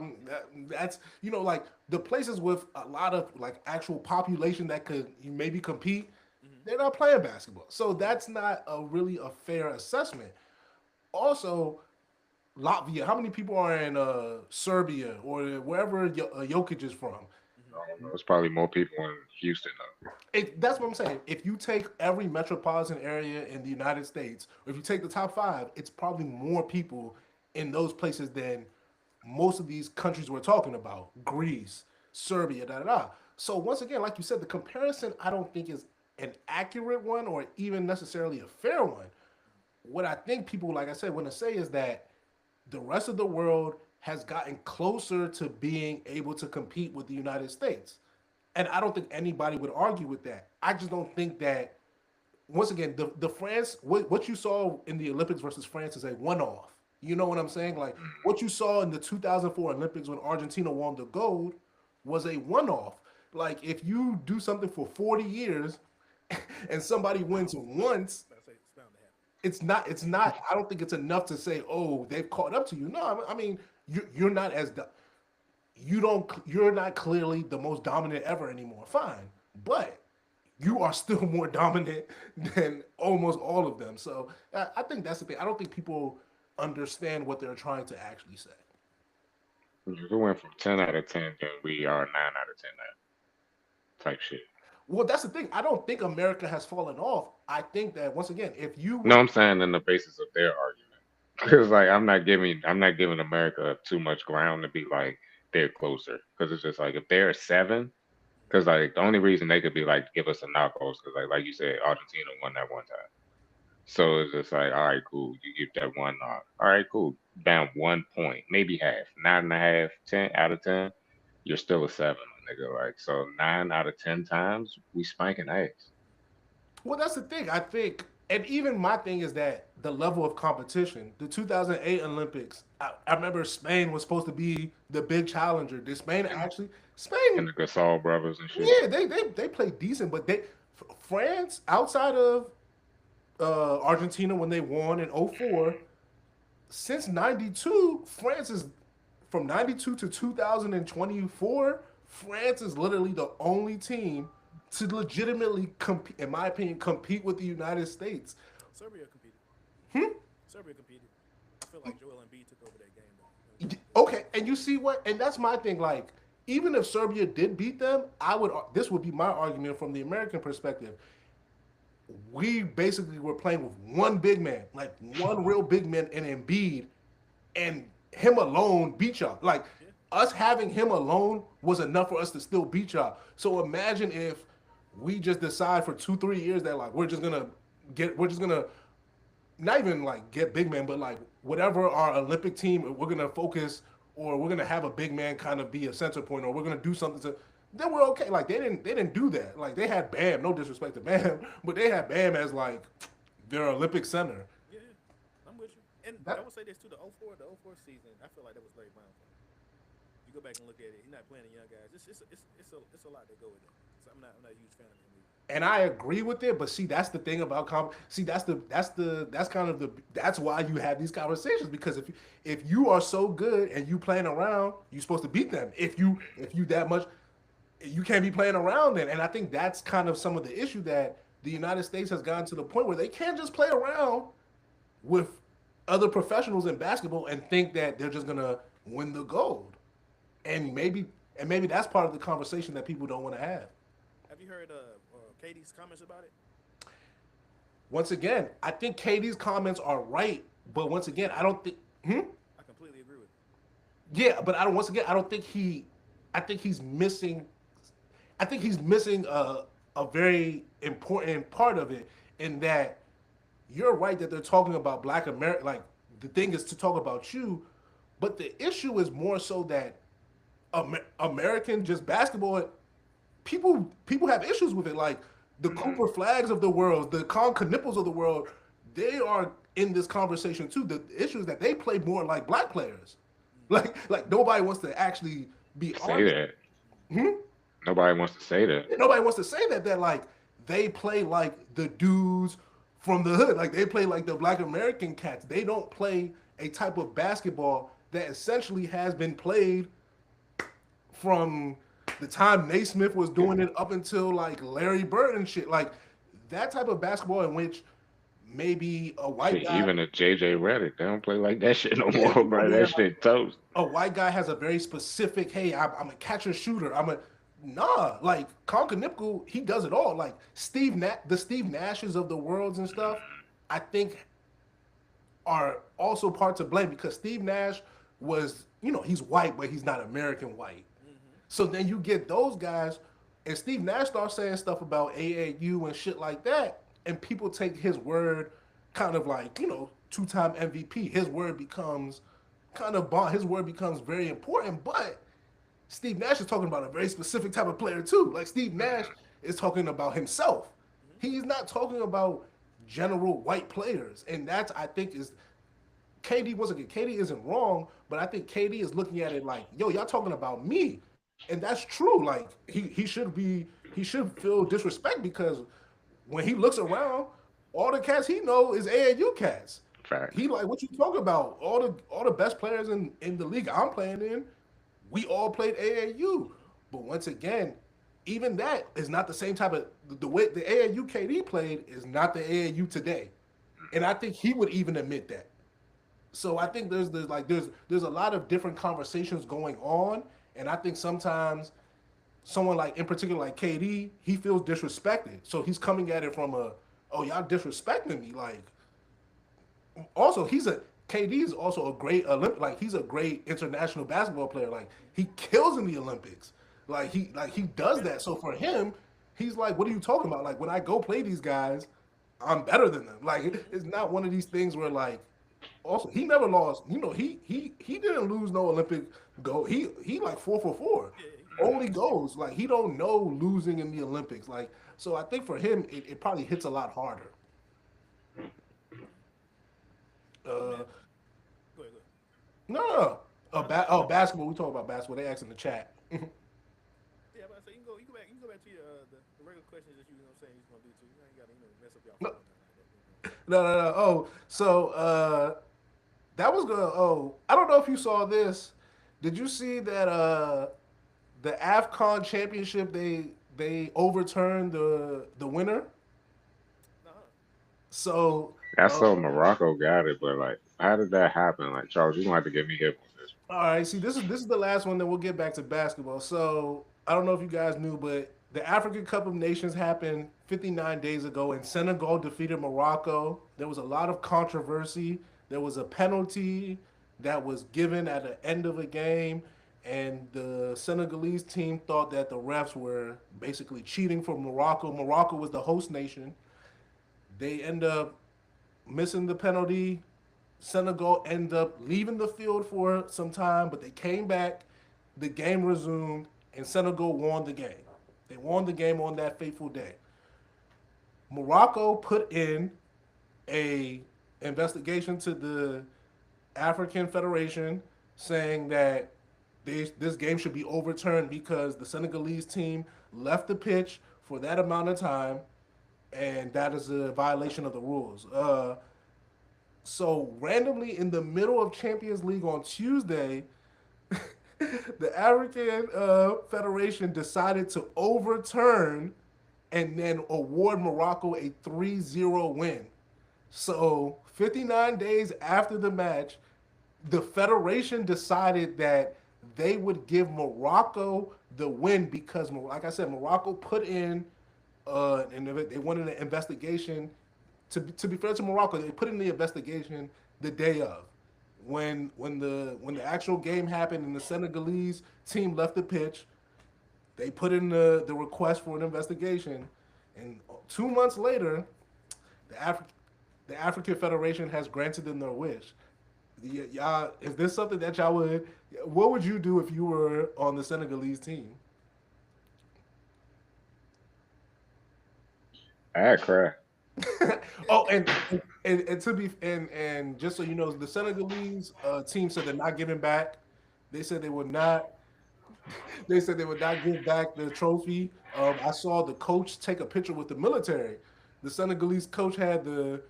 that's like the places with a lot of like actual population that could maybe compete. Mm-hmm. They're not playing basketball, so that's not a really a fair assessment. Also, Latvia, how many people are in Serbia or wherever Jokic is from? Mm-hmm. I don't know. It's probably more people in Houston though. That's what I'm saying. If you take every metropolitan area in the United States, or if you take the top 5, it's probably more people in those places than most of these countries we're talking about: Greece, Serbia, da da da. So once again, like you said, the comparison I don't think is an accurate one or even necessarily a fair one. What I think people, like I said, want to say is that the rest of the world has gotten closer to being able to compete with the United States. And I don't think anybody would argue with that. I just don't think that, once again, the France, what you saw in the Olympics versus France is a one off. You know what I'm saying? Like what you saw in the 2004 Olympics when Argentina won the gold was a one off. Like if you do something for 40 years and somebody wins once, I say it's bound to happen. it's not I don't think it's enough to say, oh, they've caught up to you. No, I mean you're not you're not clearly the most dominant ever anymore. Fine, but you are still more dominant than almost all of them. So I think that's the thing. I don't think people understand what they're trying to actually say. If we went from 10 out of 10, then we are 9 out of 10 now, type shit. Well, that's the thing. I don't think America has fallen off. I think that once again, if you No, would, I'm saying in the basis of their argument, because like I'm not giving America too much ground to be like they're closer, because it's just like if they're 7, because like the only reason they could be like give us a knockout, because like you said, Argentina won that one time. So it's just like, all right, cool. You get that one knock. All right, cool. Down 1 point, maybe half, 9.5, 10 out of 10. You're still a 7, my nigga. Like so, 9 out of 10 times we spanking ass. well, that's the thing. I think, and even my thing is that the level of competition. The 2008 Olympics, I remember Spain was supposed to be the big challenger. Did Spain And, actually? and Spain, the Gasol brothers and shit. yeah, they played decent, but France outside of Argentina when they won in '04, since '92, France is from '92 to 2024. France is literally the only team to legitimately compete, in my opinion, compete with the United States. Serbia competed. Hmm? Serbia competed. I feel like Joel Embiid took over that game though. It was Okay, and you see what? And that's my thing. Like, even if Serbia did beat them, I would. This would be my argument from the American perspective. We basically were playing with one big man, like one real big man in Embiid, and him alone beat y'all. Like yeah. us having him alone was enough for us to still beat y'all. So imagine if we just decide for 2, 3 years that like we're just gonna not even like get big man, but like whatever our Olympic team, we're gonna focus or we're gonna have a big man kind of be a center point, or we're gonna do something to. Then we're okay. Like they didn't do that. Like they had Bam. No disrespect to Bam, but they had Bam as like their Olympic center. Yeah, yeah. I'm with you. And I That would say this too: the '04 season, I feel like that was Larry Brown for him. You go back and look at it; he's not playing the young guys. It's a lot that go with that. So I'm not a huge fan of him either. and I agree with it, but see, that's the thing about see, that's kind of that's why you have these conversations because if you are so good and you playing around, you're supposed to beat them. If you that much, you can't be playing around then. And I think that's kind of some of the issue that the United States has gotten to the point where they can't just play around with other professionals in basketball and think that they're just gonna win the gold. And maybe And maybe that's part of the conversation that people don't want to have. Have you heard Katie's comments about it? Once again, I think KD's comments are right, but once again, I don't think. I completely agree with Yeah, but I don't. Once again, I don't think he. I think he's missing. I think he's missing a very important part of it in that you're right that they're talking about Black America. Like the thing is to talk about you, but the issue is more so that American just basketball people have issues with it. Like the Cooper Flags of the world, the Con Knipples of the world, they are in this conversation too. The issue is that they play more like black players. Like nobody wants to actually be Say honest. that. Nobody wants to say that. Nobody wants to say that like they play like the dudes from the hood. Like they play like the Black American cats. They don't play a type of basketball that essentially has been played from the time Naismith was doing it up until like Larry Bird and shit. Like that type of basketball in which maybe a white Shit, guy, even a JJ Redick, they don't play like that shit no more, bro. That shit toast. a white guy has a very specific, hey, I'm a catcher shooter. Nah, like Conker Nipkel, he does it all. Like the Steve Nashes of the worlds and stuff, I think are also part to blame because Steve Nash was, he's white, but he's not American white. So then you get those guys, and Steve Nash starts saying stuff about AAU and shit like that, and people take his word kind of like, two-time MVP. His word becomes kind of bond. His word becomes very important, but Steve Nash is talking about a very specific type of player too. Like Steve Nash is talking about himself. He's not talking about general white players, and that's I think is KD. Once again, KD isn't wrong, but I think KD is looking at it like, yo, y'all talking about me, and that's true. Like he should feel disrespect because when he looks around, all the cats he know is AAU cats. Fact. He like, what you talking about? All the best players in the league I'm playing in, we all played AAU. But once again, even that is not the same type of the way the AAU KD played is not the AAU today. And I think he would even admit that. So I think there's a lot of different conversations going on. And I think sometimes someone like in particular like KD, he feels disrespected. So he's coming at it from oh, y'all disrespecting me. Like also KD is also a great he's a great international basketball player. Like he kills in the Olympics. Like he does that. So for him, he's like, what are you talking about? Like when I go play these guys, I'm better than them. Like it's not one of these things where like also he never lost. He didn't lose no Olympic gold. He like 4 for 4. Only goals. Like he don't know losing in the Olympics. Like so I think for him it probably hits a lot harder. Go ahead. No. Basketball. We talk about basketball. They asked in the chat. Yeah, but I say you can go back to your the regular questions that you know saying you're gonna do too. You ain't gotta mess up your phone. No. Oh, so that was gonna. Oh, I don't know if you saw this. Did you see that the AFCON championship they overturned the winner? Nah. So That's so Morocco got it, but like, how did that happen? Like, Charles, you gonna have to get me hip on this. all right, see this is the last one. Then we'll get back to basketball. So I don't know if you guys knew, but the African Cup of Nations happened 59 days ago, and Senegal defeated Morocco. There was a lot of controversy. There was a penalty that was given at the end of a game, and the Senegalese team thought that the refs were basically cheating for Morocco. Morocco was the host nation. They end up missing the penalty. Senegal end up leaving the field for some time, but they came back. The game resumed, and Senegal won the game. They won the game on that fateful day. Morocco put in a investigation to the African Federation saying that this game should be overturned because the Senegalese team left the pitch for that amount of time, and that is a violation of the rules. So randomly in the middle of Champions League on Tuesday, the African Federation decided to overturn and then award Morocco a 3-0 win. So 59 days after the match, the Federation decided that they would give Morocco the win because, like I said, Morocco put in and they wanted an investigation. To be fair to Morocco, they put in the investigation the day of when the actual game happened and the Senegalese team left the pitch. They put in the request for an investigation, and 2 months later, the Afri- the African Federation has granted them their wish. Y'all, is this something that y'all would? What would you do if you were on the Senegalese team? I cry. Oh, and to be and just so you know, the Senegalese team said they're not giving back. They said they would not. They said they would not give back the trophy. I saw the coach take a picture with the military. The Senegalese coach had the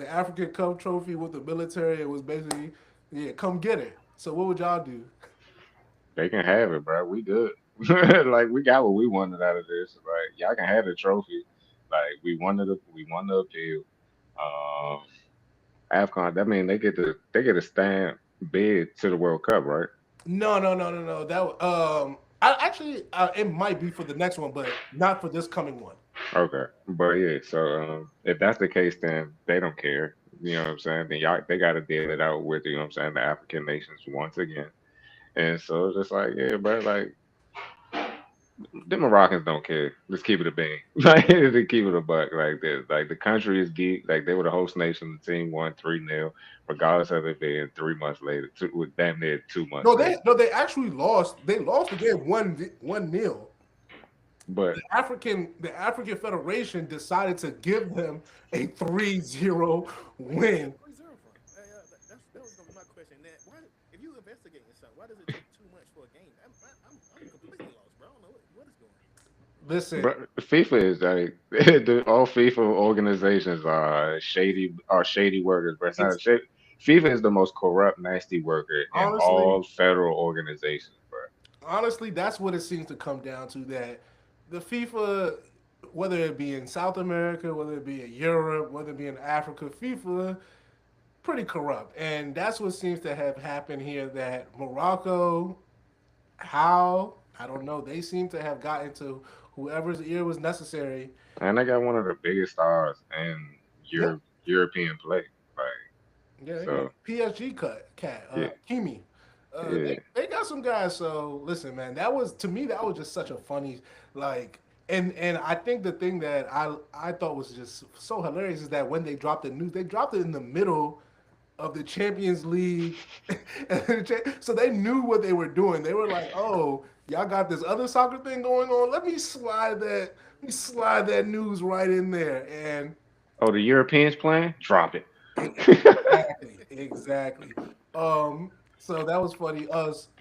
African Cup trophy with the military. It was basically, yeah, come get it. So what would y'all do? They can have it, bro. We good. Like we got what we wanted out of this. Like y'all can have the trophy. Like we won the appeal. Um, Afcon. That mean they get to stand bid to the World Cup, right? No, no, no, no, no. I actually, it might be for the next one, but not for this coming one. Okay, but yeah. So if that's the case, then they don't care. You know what I'm saying? Then y'all they got to deal it out with, you know what I'm saying, the African nations once again. And so it's just like, yeah, bro, like the Moroccans don't care. Let's keep it a bean. Like to keep it a buck like this. Like the country is geek. Like they were the host nation. The team won 3-0, regardless of it being 3 months later. With damn near 2 months No, they later. no, they actually lost. They lost the game 1-0. But The African Federation decided to give them a 3-0 win. 3-0 from? That was gonna be my question. That why, if you investigating something, why does it take 2 months for a game? I'm completely lost, bro. I don't know what is going on. Listen, But FIFA is like all FIFA organizations are shady workers, but it's not it's shady. FIFA is the most corrupt, nasty worker in honestly, all federal organizations, bro. honestly, that's what it seems to come down to. That the FIFA, whether it be in South America, whether it be in Europe, whether it be in Africa, FIFA pretty corrupt, and that's what seems to have happened here. That Morocco, how I don't know, they seem to have gotten to whoever's ear was necessary. And they got one of the biggest stars in Yeah, European play. Like yeah. so, PSG cat, yeah, Kimi. yeah. They got some guys. So listen, man, that was to me that was just such a funny like. And I think the thing that I thought was just so hilarious is that when they dropped the news, they dropped it in the middle of the Champions League. So they knew what they were doing. They were like, "Oh, y'all got this other soccer thing going on. Let me slide that news right in there." And Oh, the Europeans playing? Drop it. exactly. So that was funny.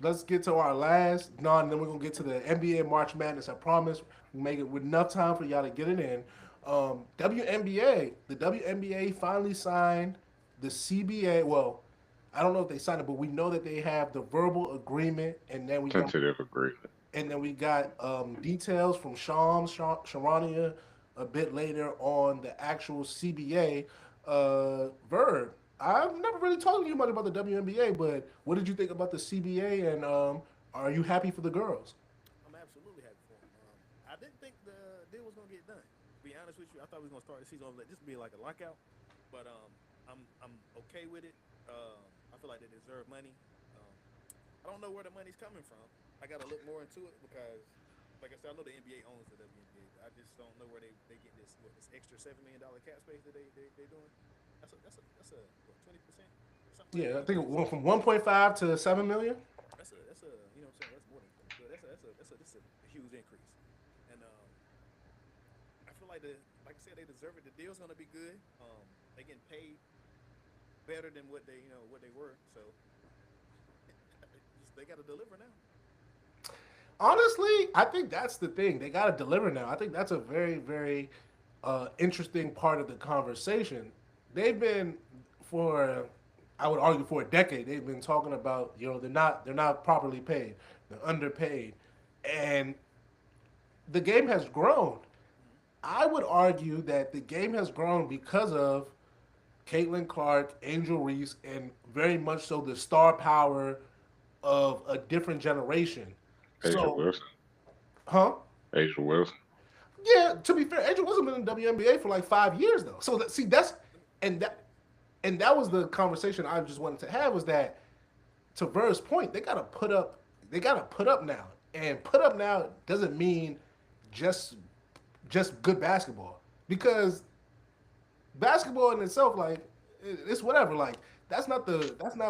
Let's get to our last non, and then we're gonna get to the NBA March Madness. I promise we make it with enough time for y'all to get it in. WNBA, the WNBA finally signed the CBA. Well, I don't know if they signed it, but we know that they have the verbal agreement, Tentative agreement. and then we got details from Sharania a bit later on the actual CBA. Verb, I've never really talked to you much about the WNBA, but what did you think about the CBA, and are you happy for the girls? I'm absolutely happy for him. I didn't think the deal was gonna get done. To be honest with you, I thought we was gonna start the season off like this be like a lockout, but I'm okay with it. I feel like they deserve money. Um, I don't know where the money's coming from. I got to look more into it because, like I said, I know the NBA owns the WNBA. But I just don't know where they get this extra $7 million cap space that they doing. That's a what 20% or something like Yeah, I that. think it went from 1.5 to 7 million. That's a you know what I'm saying, that's more than but that's a huge increase. And I feel like like I said they deserve it. The deal's gonna be good. They getting paid better than what they were. So they got to deliver now. Honestly, I think that's the thing. They got to deliver now. I think that's a very, very interesting part of the conversation. They've been for, I would argue, for a decade. They've been talking about they're not properly paid, they're underpaid, and the game has grown. Mm-hmm. I would argue that the game has grown because of Caitlin Clark, Angel Reese, and very much so the star power of a different generation. Asia So, Wilson. huh? Asia Wilson. Yeah, to be fair, Angel wasn't been in the WNBA for like 5 years though. So see, that's and that and that was the conversation I just wanted to have was that to Ver's point, they gotta put up now. And put up now doesn't mean just just good basketball. Because basketball in itself, like it's whatever. Like that's not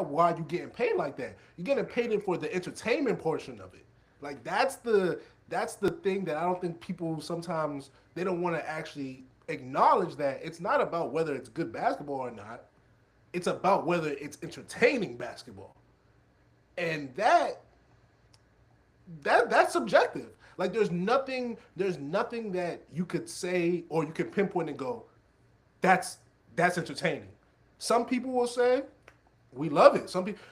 why you're getting paid like that. You're getting paid it for the entertainment portion of it. Like that's the thing that I don't think people sometimes they don't want to actually acknowledge that it's not about whether it's good basketball or not. It's about whether it's entertaining basketball. And that's subjective. Like there's nothing that you could say or you could pinpoint and go, that's that's entertaining. Some people will say we love it. Some people,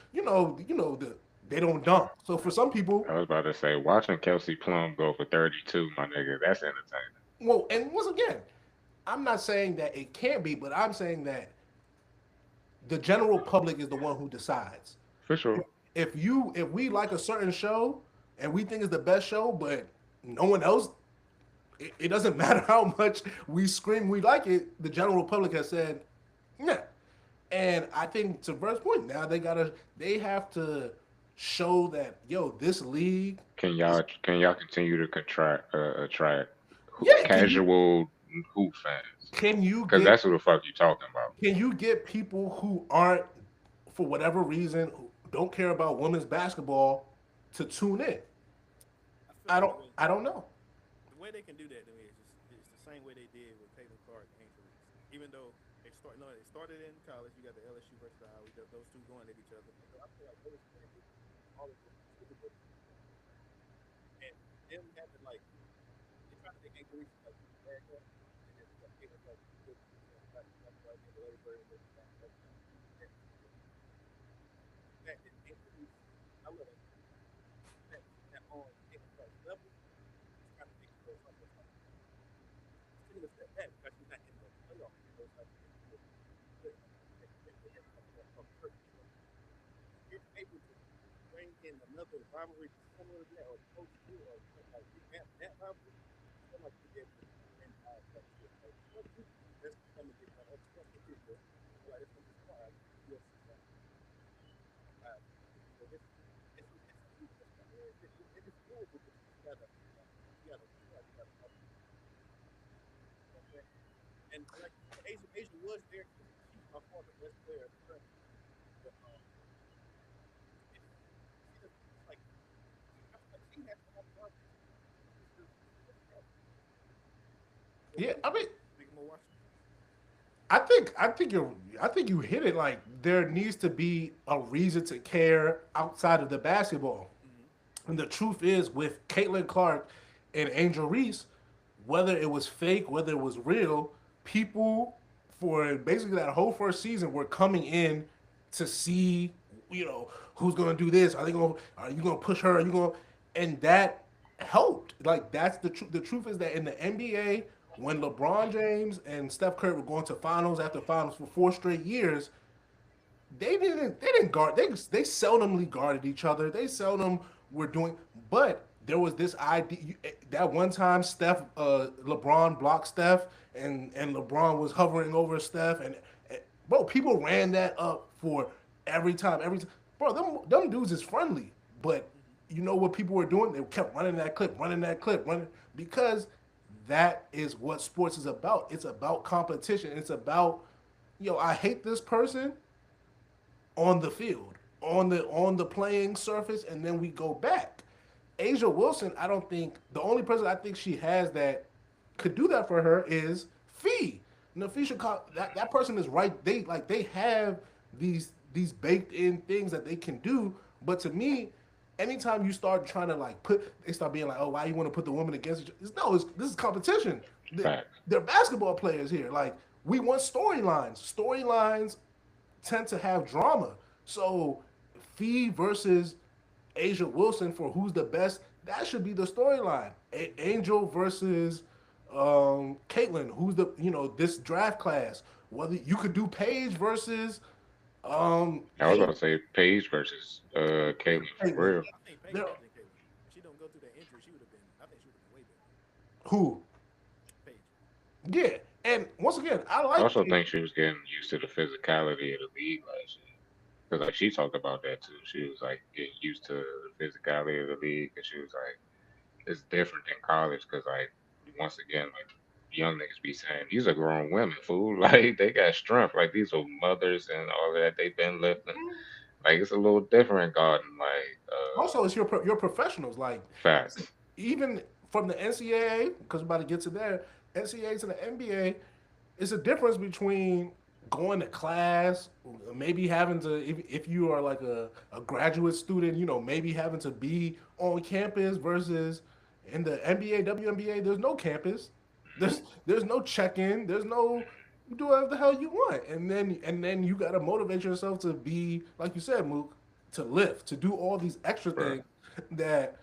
they don't dunk. So for some people, I was about to say, watching Kelsey Plum go for 32, my nigga, that's entertaining. well, and once again, I'm not saying that it can't be, but I'm saying that the general public is the one who decides. For sure. If we like a certain show and we think it's the best show, but no one else, it doesn't matter how much we scream we like it. The general public has said, yeah. And I think to Bert's point, now they have to show that this league, Can y'all continue to attract yeah. casual hoop fans? Can you Because get that's who the fuck you talking about. can you get people who aren't for whatever reason who don't care about women's basketball to tune in? I feel like I don't know. the way they can do that to me is just it's the same way they did with Caitlin Clark and Angel Reese. Even though it started in college, you got the LSU versus the Iowa, those two going at each other. I feel like those fans, all of them, and them having like they trying to make Angel Reese like America, and then like Caitlin Clark, like the Lady Bird, and that Angel Reese, I love that on Caitlin Clark's level, it's kind of making those something like taking a step back because she's not in the playoffs. Those like you're able to bring in another rivalry similar to that or close to it or like that rivalry, I feel like you get and that's it. Like, that's becoming the that's the future. Like it's gonna be fun. Yes, so it's cool, but you gotta okay. And like Asia was there. She's my far the best player. But it's, it's like she has to have fun. So Yeah, I mean, make more watch. I think you hit it. Like there needs to be a reason to care outside of the basketball. Mm-hmm. And the truth is, with Caitlin Clark and Angel Reese, whether it was fake, whether it was real, people for basically that whole first season were coming in to see, who's gonna do this. Are you gonna push her? Are you gonna? And that helped. Like that's the truth. The truth is that in the NBA, when LeBron James and Steph Curry were going to finals after finals for 4 straight years, they didn't guard they seldomly guarded each other. They seldom were doing, but there was this idea that one time LeBron blocked Steph and LeBron was hovering over Steph and bro, people ran that up for every time. Bro, them dudes is friendly, but you know what people were doing? They kept running that clip, running because that is what sports is about. It's about competition. It's about, I hate this person, on the field, on the playing surface, and then we go back. Asia Wilson, I don't think the only person I think she has that could do that for her is Fee. Fee should call that person is right. They have these baked in things that they can do. But to me, anytime you start trying to they start being like, oh, why you want to put the women against each other? No, this is competition. Facts. They're basketball players here. Like we want storylines. Storylines tend to have drama. So Fee versus Asia Wilson for who's the best, that should be the storyline. Angel versus Caitlyn, who's this draft class. Whether you could do Paige versus I was Hey, about to say Paige versus Caitlyn hey, for real. I think Paige there, better than Caitlyn. If she don't go through that injury, she would have been. I think she would have been way better. who? Paige. Yeah, and once again, I I like also Paige. think she was getting used to the physicality of the league last year. Because like she talked about that too. She was like getting used to the physicality of the league, and she was like, it's different than college. Because like once again, like young niggas be saying these are grown women, fool. Like they got strength. Like these are mothers and all of that. They've been lifting. Like it's a little different garden. Like Also, it's your professionals. Like facts. even from the NCAA, because we're about to get to there, NCAA to the NBA, it's a difference between going to class, maybe having to, if you are like a graduate student, maybe having to be on campus versus in the NBA, WNBA, there's no campus. There's no check-in. There's no you do whatever the hell you want. And then you gotta motivate yourself to be, like you said, Mook, to lift, to do all these extra Bruh. things that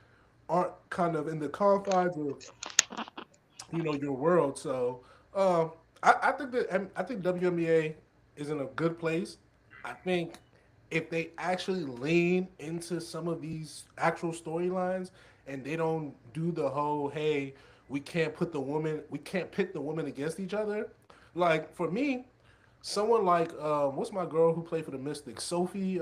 aren't kind of in the confines of your world. So I think I think WNBA is in a good place. I think if they actually lean into some of these actual storylines and they don't do the whole hey we can't pit the women against each other. Like for me, someone like what's my girl who played for the Mystics, Sophie.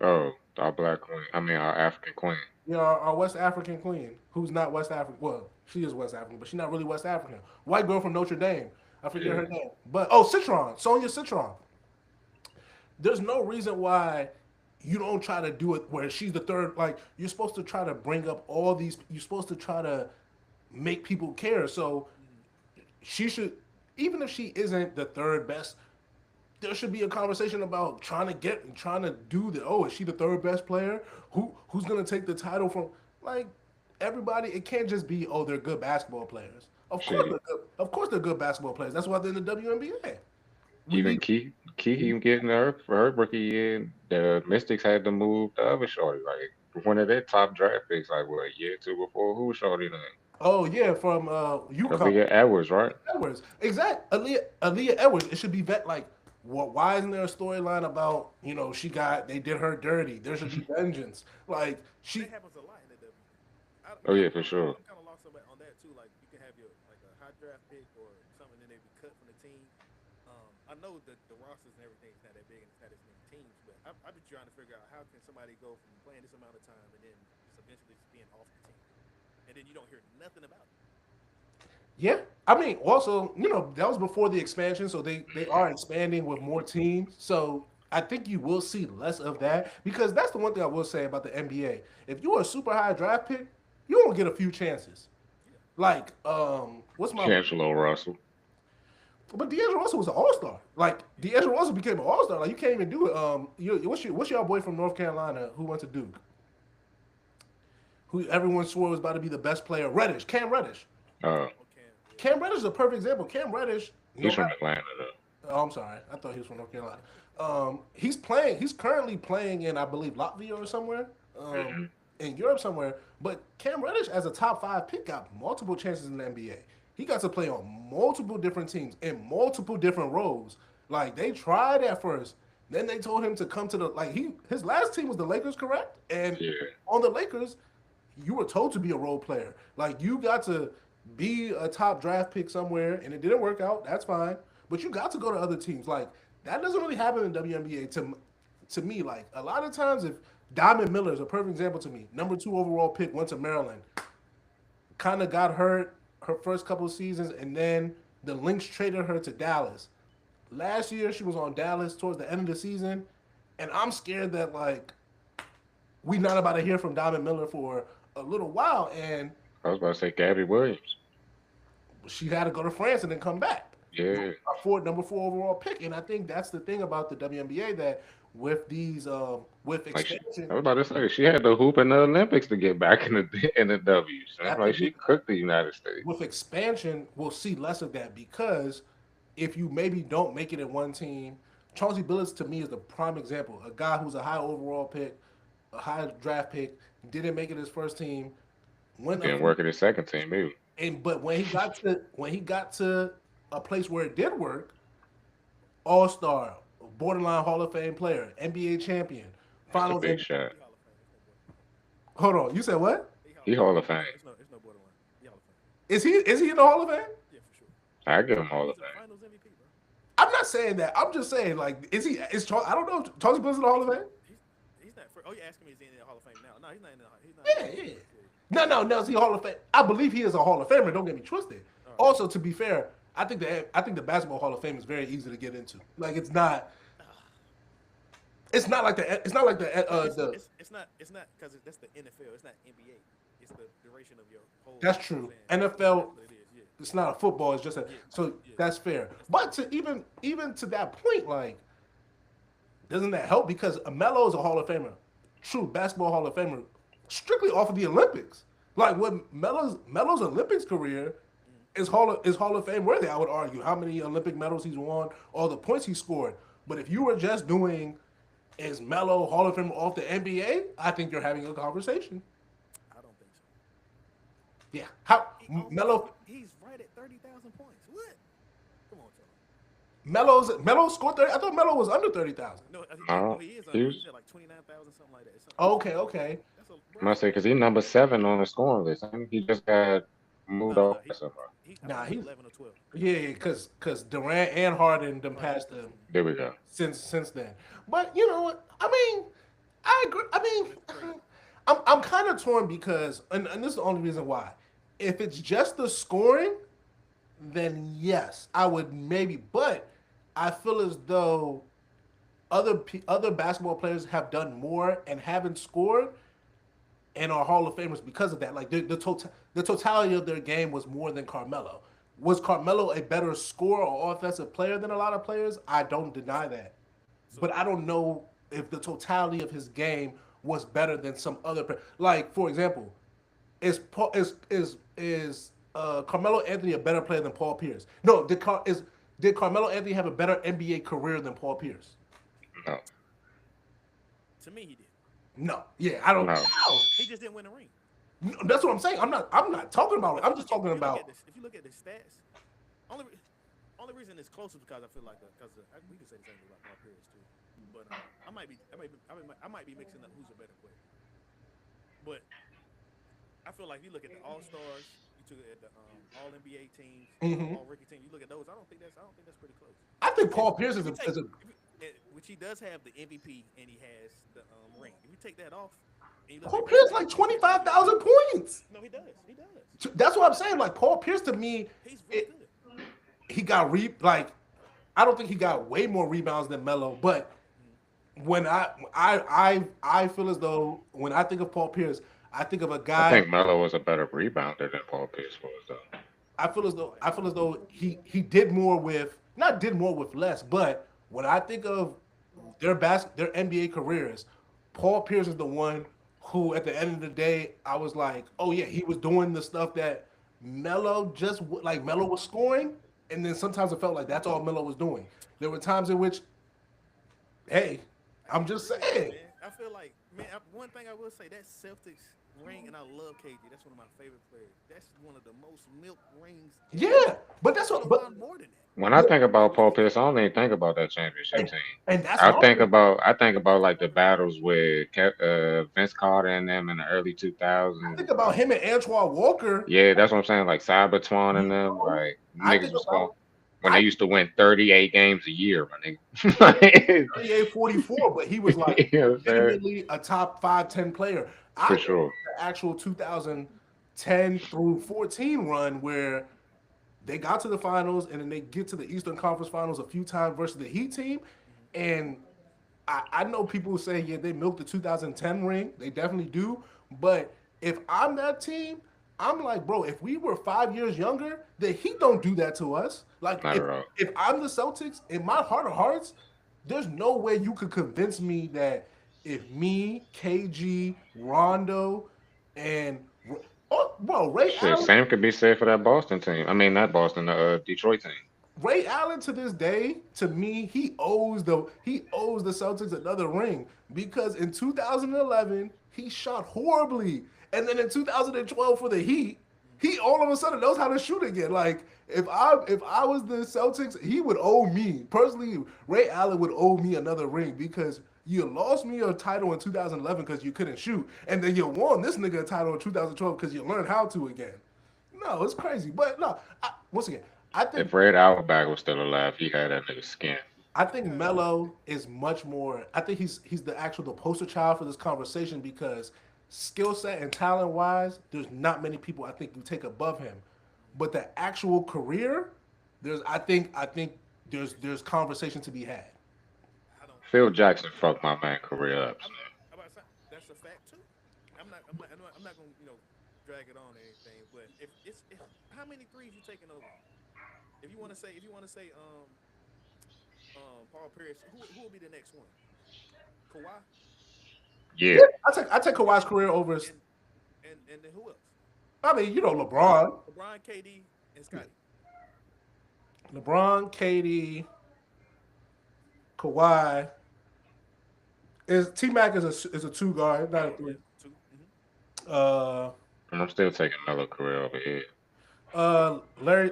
Oh, our black queen. I mean, our African queen. Our West African queen, who's not West African. Well, she is West African, but she's not really West African. White girl from Notre Dame. I forget Yeah. her name. But oh, Citron, Sonia Citron. There's no reason why you don't try to do it where she's the third. Like you're supposed to try to bring up all these. You're supposed to try to make people care. So Mm. she should, even if she isn't the third best, there should be a conversation about trying to do the is she the third best player? Who's gonna take the title from like everybody? It can't just be they're good basketball players. Of course Shit. they're good. Of course they're good basketball players. That's why they're in the WNBA. We Even need Key getting her for her rookie year, the Mystics had to move the other shorty, like one of their top draft picks, like what a year or two before. Who was shorty then? oh yeah from UConn. Aaliyah Edwards, right? Edwards. Exact. Aaliyah Edwards. It should be like what why isn't there a storyline about, they did her dirty. There should be vengeance. Like That she happens a lot in the WNBA. Oh I'm yeah, kind for of sure. I'm kind of lost on that too. Like you can have your like a high draft pick or something, and they be cut from the team. I know that the rosters and everything is not that big and it's not as many teams, but I'm just trying to figure out how can somebody go from playing this amount of time and then just eventually just being off the team, and then you don't hear nothing about it. Yeah, I mean, also, that was before the expansion, so they are expanding with more teams. So I think you will see less of that because that's the one thing I will say about the NBA. If you're a super high draft pick, you won't get a few chances. Yeah, Like, what's my? D'Angelo Russell. But D'Angelo Russell was an All Star. Like D'Angelo Russell became an All Star. Like you can't even do it. What's your boy from North Carolina who went to Duke? Who everyone swore was about to be the best player? Reddish, Cam Reddish. Uh, okay, yeah, Cam Reddish is a perfect example. Cam Reddish, no he's from matter. Atlanta though. Oh, I'm sorry. I thought he was from North Carolina. He's playing. He's currently playing in, I believe, Latvia or somewhere, Hmm. in Europe somewhere. But Cam Reddish, as a top five pick, got multiple chances in the NBA. He got to play on multiple different teams in multiple different roles. Like they tried at first, then they told him to come to the his last team was the Lakers, correct? And Yeah, on the Lakers, you were told to be a role player. Like you got to be a top draft pick somewhere, and it didn't work out. That's fine, but you got to go to other teams. Like that doesn't really happen in WNBA. To me, like a lot of times, if Diamond Miller is a perfect example to me, number two overall pick, went to Maryland, kind of got hurt her first couple of seasons, and then the Lynx traded her to Dallas. Last year, she was on Dallas towards the end of the season, and I'm scared that we not about to hear from Diamond Miller for a little while, and I was about to say Gabby Williams. she had to go to France and then come back. Yeah, Number four overall pick, and I think that's the thing about the WNBA that with these with like she. expansion, I was about to say she had to hoop in the Olympics to get back in the W's. I And like think she cooked the United States. with expansion we'll see less of that because if you maybe don't make it in one team, Chauncey Billups to me is the prime example. A guy who's a high overall pick, a high draft pick, didn't make it his first team, went a Didn't few work in his second team either. but when he got to a place where it did work, All Star, borderline Hall of Fame player, NBA champion, That's a Finals. big shot. He Hall of Fame. It's no borderline. Hold on, you said what? He Hall of Fame. It's no borderline. He Hall of Fame. Is he in the Hall of Fame? Yeah, for sure. I give him Hall of He's a Fame. Finals MVP, bro. I'm not saying that. I'm just saying like, is he? Is Charles? I don't know. Charles Bliss in the Hall of Fame? He's not. Oh, you asking me is he in the Hall of Fame now? No, he's not in the. He's not. Yeah, yeah. No, is he Hall of Fame? I believe he is a Hall of Famer. Don't get me twisted. Also, to be fair, I think the Basketball Hall of Fame is very easy to get into. Like it's not like the It's not because that's the NFL. It's not NBA. It's the duration of your whole. That's true. fan. NFL. That's what it is. Yeah. It's not a football. It's just a so that's fair. But to even to that point, like, doesn't that help? Because Melo is a Hall of Famer, true basketball Hall of Famer, strictly off of the Olympics. Like what Melo's Olympics career is Hall of Fame worthy. I would argue how many Olympic medals he's won, all the points he scored. But if you were just doing is Melo Hall of Fame off the NBA, I think you're having a conversation. I don't think so. Yeah, how Melo. He's right at 30,000 points. What? Come on, Melo scored 30. I thought Melo was under 30,000. No, he is. he was- He's at like 29,000, something like that. Okay. That's I must say because he's number 7 on the scoring list. I think he just got moved off somewhere. He's Nah, he's 11 or 12. Yeah, because Durant and Harden done passed him There we go. since then. But you know what? I mean, I agree. I mean, I'm kind of torn because, and this is the only reason why. If it's just the scoring, then yes, I would maybe. But I feel as though other basketball players have done more and haven't scored and are Hall of Famers because of that. Like the totality of their game was more than Carmelo. Was Carmelo a better scorer or offensive player than a lot of players? I don't deny that. But I don't know if the totality of his game was better than some other player. Like, for example, is Carmelo Anthony a better player than Paul Pierce? No, did Carmelo Anthony have a better NBA career than Paul Pierce? No. To me, he did. No. Yeah, I don't No. know. He just didn't win a ring. No, that's what I'm saying. I'm not talking about it. I'm just talking about. If you look at the stats, only reason it's close is because I feel like we can say the same thing about Paul Pierce too. But I might be mixing up who's a better player. But I feel like if you look at the All Stars, you look at the All NBA teams, All Rookie team, you look at those. I don't think that's pretty close. I think Paul Pierce is a. Which he does have the MVP and he has the ring. If you take that off, and you look Paul at Pierce like 25,000 points. no, he does. That's what I'm saying. Like Paul Pierce to me, He's really good. he got I don't think he got way more rebounds than Melo, but when I feel as though when I think of Paul Pierce, I think of a guy. I think Melo was a better rebounder than Paul Pierce was, though. I feel as though he did more with less, but when I think of their NBA careers, Paul Pierce is the one who, at the end of the day, I was like, oh yeah, he was doing the stuff that Melo was scoring, and then sometimes it felt like that's all Melo was doing. There were times in which, hey, I'm just saying. Man, I feel like, one thing I will say, that Celtics ring, and I love KG. That's one of my favorite players. That's one of the most milk rings. Yeah, but that's what. But More than that. When I think about Paul Pierce, I don't even think about that championship team. and that's I think about like the battles with Vince Carter and them in the early 2000s. I think about him and Antoine Walker. Yeah, that's what I'm saying. Like Cybertron and them, like I niggas think was about- going when they used to win 38 games a year, my nigga. 38, 44, but he was like You know what I'm saying? legitimately a top 5-10 player. I For think sure. the actual 2010 through 14 run where they got to the finals and then they get to the Eastern Conference Finals a few times versus the Heat team. And I know people who say, yeah, they milked the 2010 ring. They definitely do. But if I'm that team, I'm like, bro, if we were 5 years younger, the Heat don't do that to us. Like, Not at all. if I'm the Celtics, in my heart of hearts, there's no way you could convince me that if me, KG, Rondo, and Ray Shit, Allen, same could be said for that Boston team. I mean, not Boston, the Detroit team. Ray Allen to this day, to me, he owes the Celtics another ring because in 2011 he shot horribly, and then in 2012 for the Heat, He all of a sudden knows how to shoot again. Like if I was the Celtics, he would owe me personally. Ray Allen would owe me another ring because you lost me a title in 2011 because you couldn't shoot, and then you won this nigga a title in 2012 because you learned how to again. No, it's crazy. But no, once again, I think If Red Auerbach was still alive, he had that nigga skin. I think Melo is much more. I think he's the poster child for this conversation because skill set and talent wise, there's not many people I think you take above him. But the actual career, I think there's conversation to be had. I don't. Phil Jackson fucked my man career up. I'm, I'm about to say, that's a fact too. I'm not gonna drag it on or anything. But if how many threes you taking over? Paul Pierce, who will be the next one? Kawhi Yeah, I take Kawhi's career over. and then who else? I mean, LeBron, LeBron, KD, and Scotty. LeBron, KD, Kawhi. Is T Mac is a two guard, not a Yeah, three. 2. Uh, and I'm still taking Melo career over here. Larry,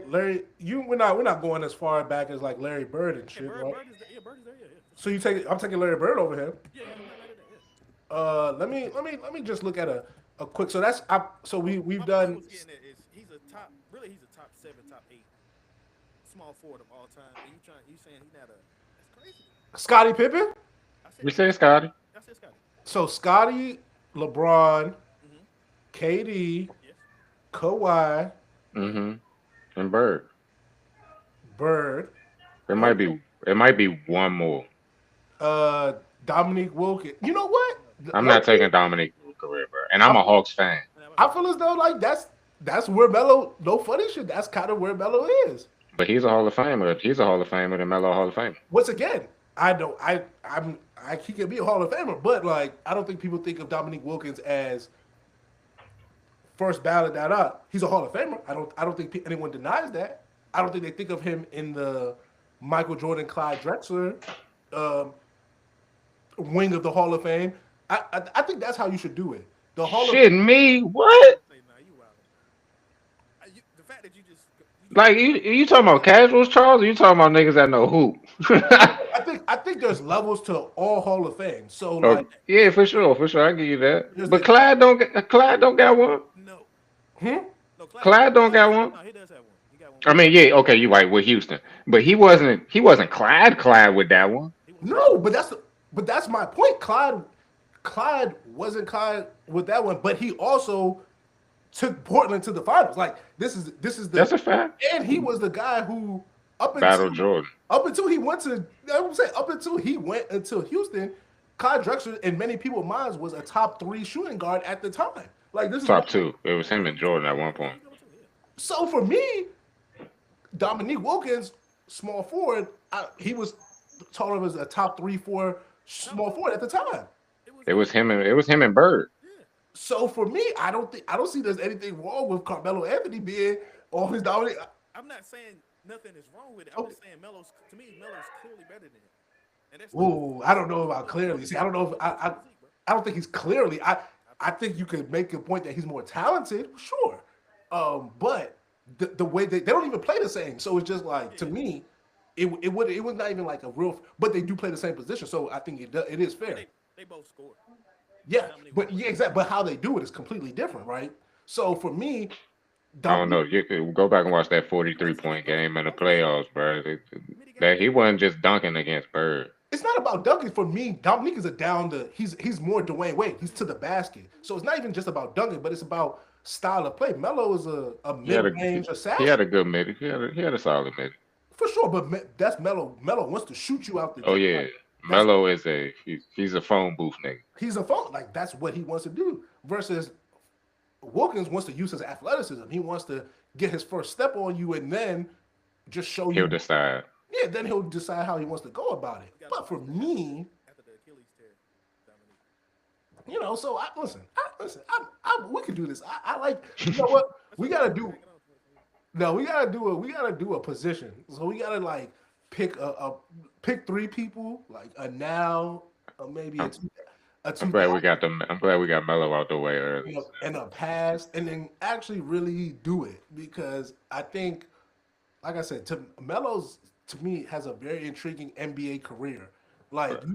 we're not going as far back as like Larry Bird and Yeah, shit, right? Bird is there. Yeah, Bird is there. Yeah, So I'm taking Larry Bird over him. yeah. I'm not mad at that. Yeah. Let me just look at a quick. So we've My done point was getting at is he's a top, really he's a top 7, top 8 small forward of all time. And you saying he's not a? That's crazy. Scottie Pippen. I said We say Scotty. I said Scotty. So Scotty, LeBron, Mm-hmm. KD, Yes. Kawhi, Mm-hmm. And Bird. Bird, It might be one more. Dominique Wilkins. You know what? I'm not taking Dominic career, bro. And I'm a Hawks fan. I feel as though like that's where Melo. No funny shit. That's kind of where Melo is. But he's a Hall of Famer. If he's a Hall of Famer, then Melo a Hall of Famer. Once again, I don't. He can be a Hall of Famer, but like I don't think people think of Dominique Wilkins as first ballot. He's a Hall of Famer. I don't think anyone denies that. I don't think they think of him in the Michael Jordan, Clyde Drexler um, wing of the Hall of Fame. I think that's how you should do it. The Hall of Shitting me? What? Say, nah, you wild. The fact that you just Like you talking about casuals, Charles? Or you talking about niggas that know hoop? I think there's levels to all Hall of Fame. So Oh, like, yeah, for sure. I give you that. There's But the- Clyde don't got one. no. hmm? No, Clyde don't got one? No, he does have one. He got one. I mean, yeah, okay, you right with Houston, but he wasn't Clyde with that one. He was- No, but that's my point. Clyde wasn't Clyde with that one, but he also took Portland to the finals. Like this is That's the a fact. and he was the guy who Battle Jordan. up until he went to I'm saying up until he went until Houston, Clyde Drexler in many people's minds was a top 3 shooting guard at the time. Like this is Top 2. It was him and Jordan at one point. So for me, Dominique Wilkins, small forward, he was thought of as a top 3, 4 small forward at the time. It was him and Bird. So for me, I don't see there's anything wrong with Carmelo Anthony being all his Dominique. I'm not saying nothing is wrong with it. Oh. I'm just saying Melo's clearly better than him. And that's Ooh, I don't know about clearly. See, I don't know if I don't think he's clearly. I think you could make a point that he's more talented, sure. But the way they don't even play the same. So it's just like to me, it was not even like a real. But they do play the same position, so I think it is fair. They both score. Yeah, but yeah, exactly. But how they do it is completely different, right? So for me, I don't know. You could go back and watch that 43-point game in the playoffs, bro. That he wasn't just dunking against Bird. It's not about dunking for me. Dominique is he's more Dwayne Wade. He's to the basket. So it's not even just about dunking, but it's about style of play. Melo is a mid-range assassin. He had a good mid. He had a solid mid. For sure, but that's Melo. Melo wants to shoot you out the Oh gym. yeah. Like, Melo is he's a phone booth nigga. he's a phone. Like that's what he wants to do. Versus Wilkins wants to use his athleticism. He wants to get his first step on you and then just show you. He'll decide. Yeah, then he'll decide how he wants to go about it. But for me, After the Achilles tear, Dominique. so we can do this. I like. You know what? We gotta do. No, we gotta do a position. So we gotta like pick pick 3 people, like a now, or maybe a I'm glad we 2000, got I'm glad we got Melo out the way early. and a pass, and then actually really do it because I think, like I said, to Melo's to me has a very intriguing NBA career. Like But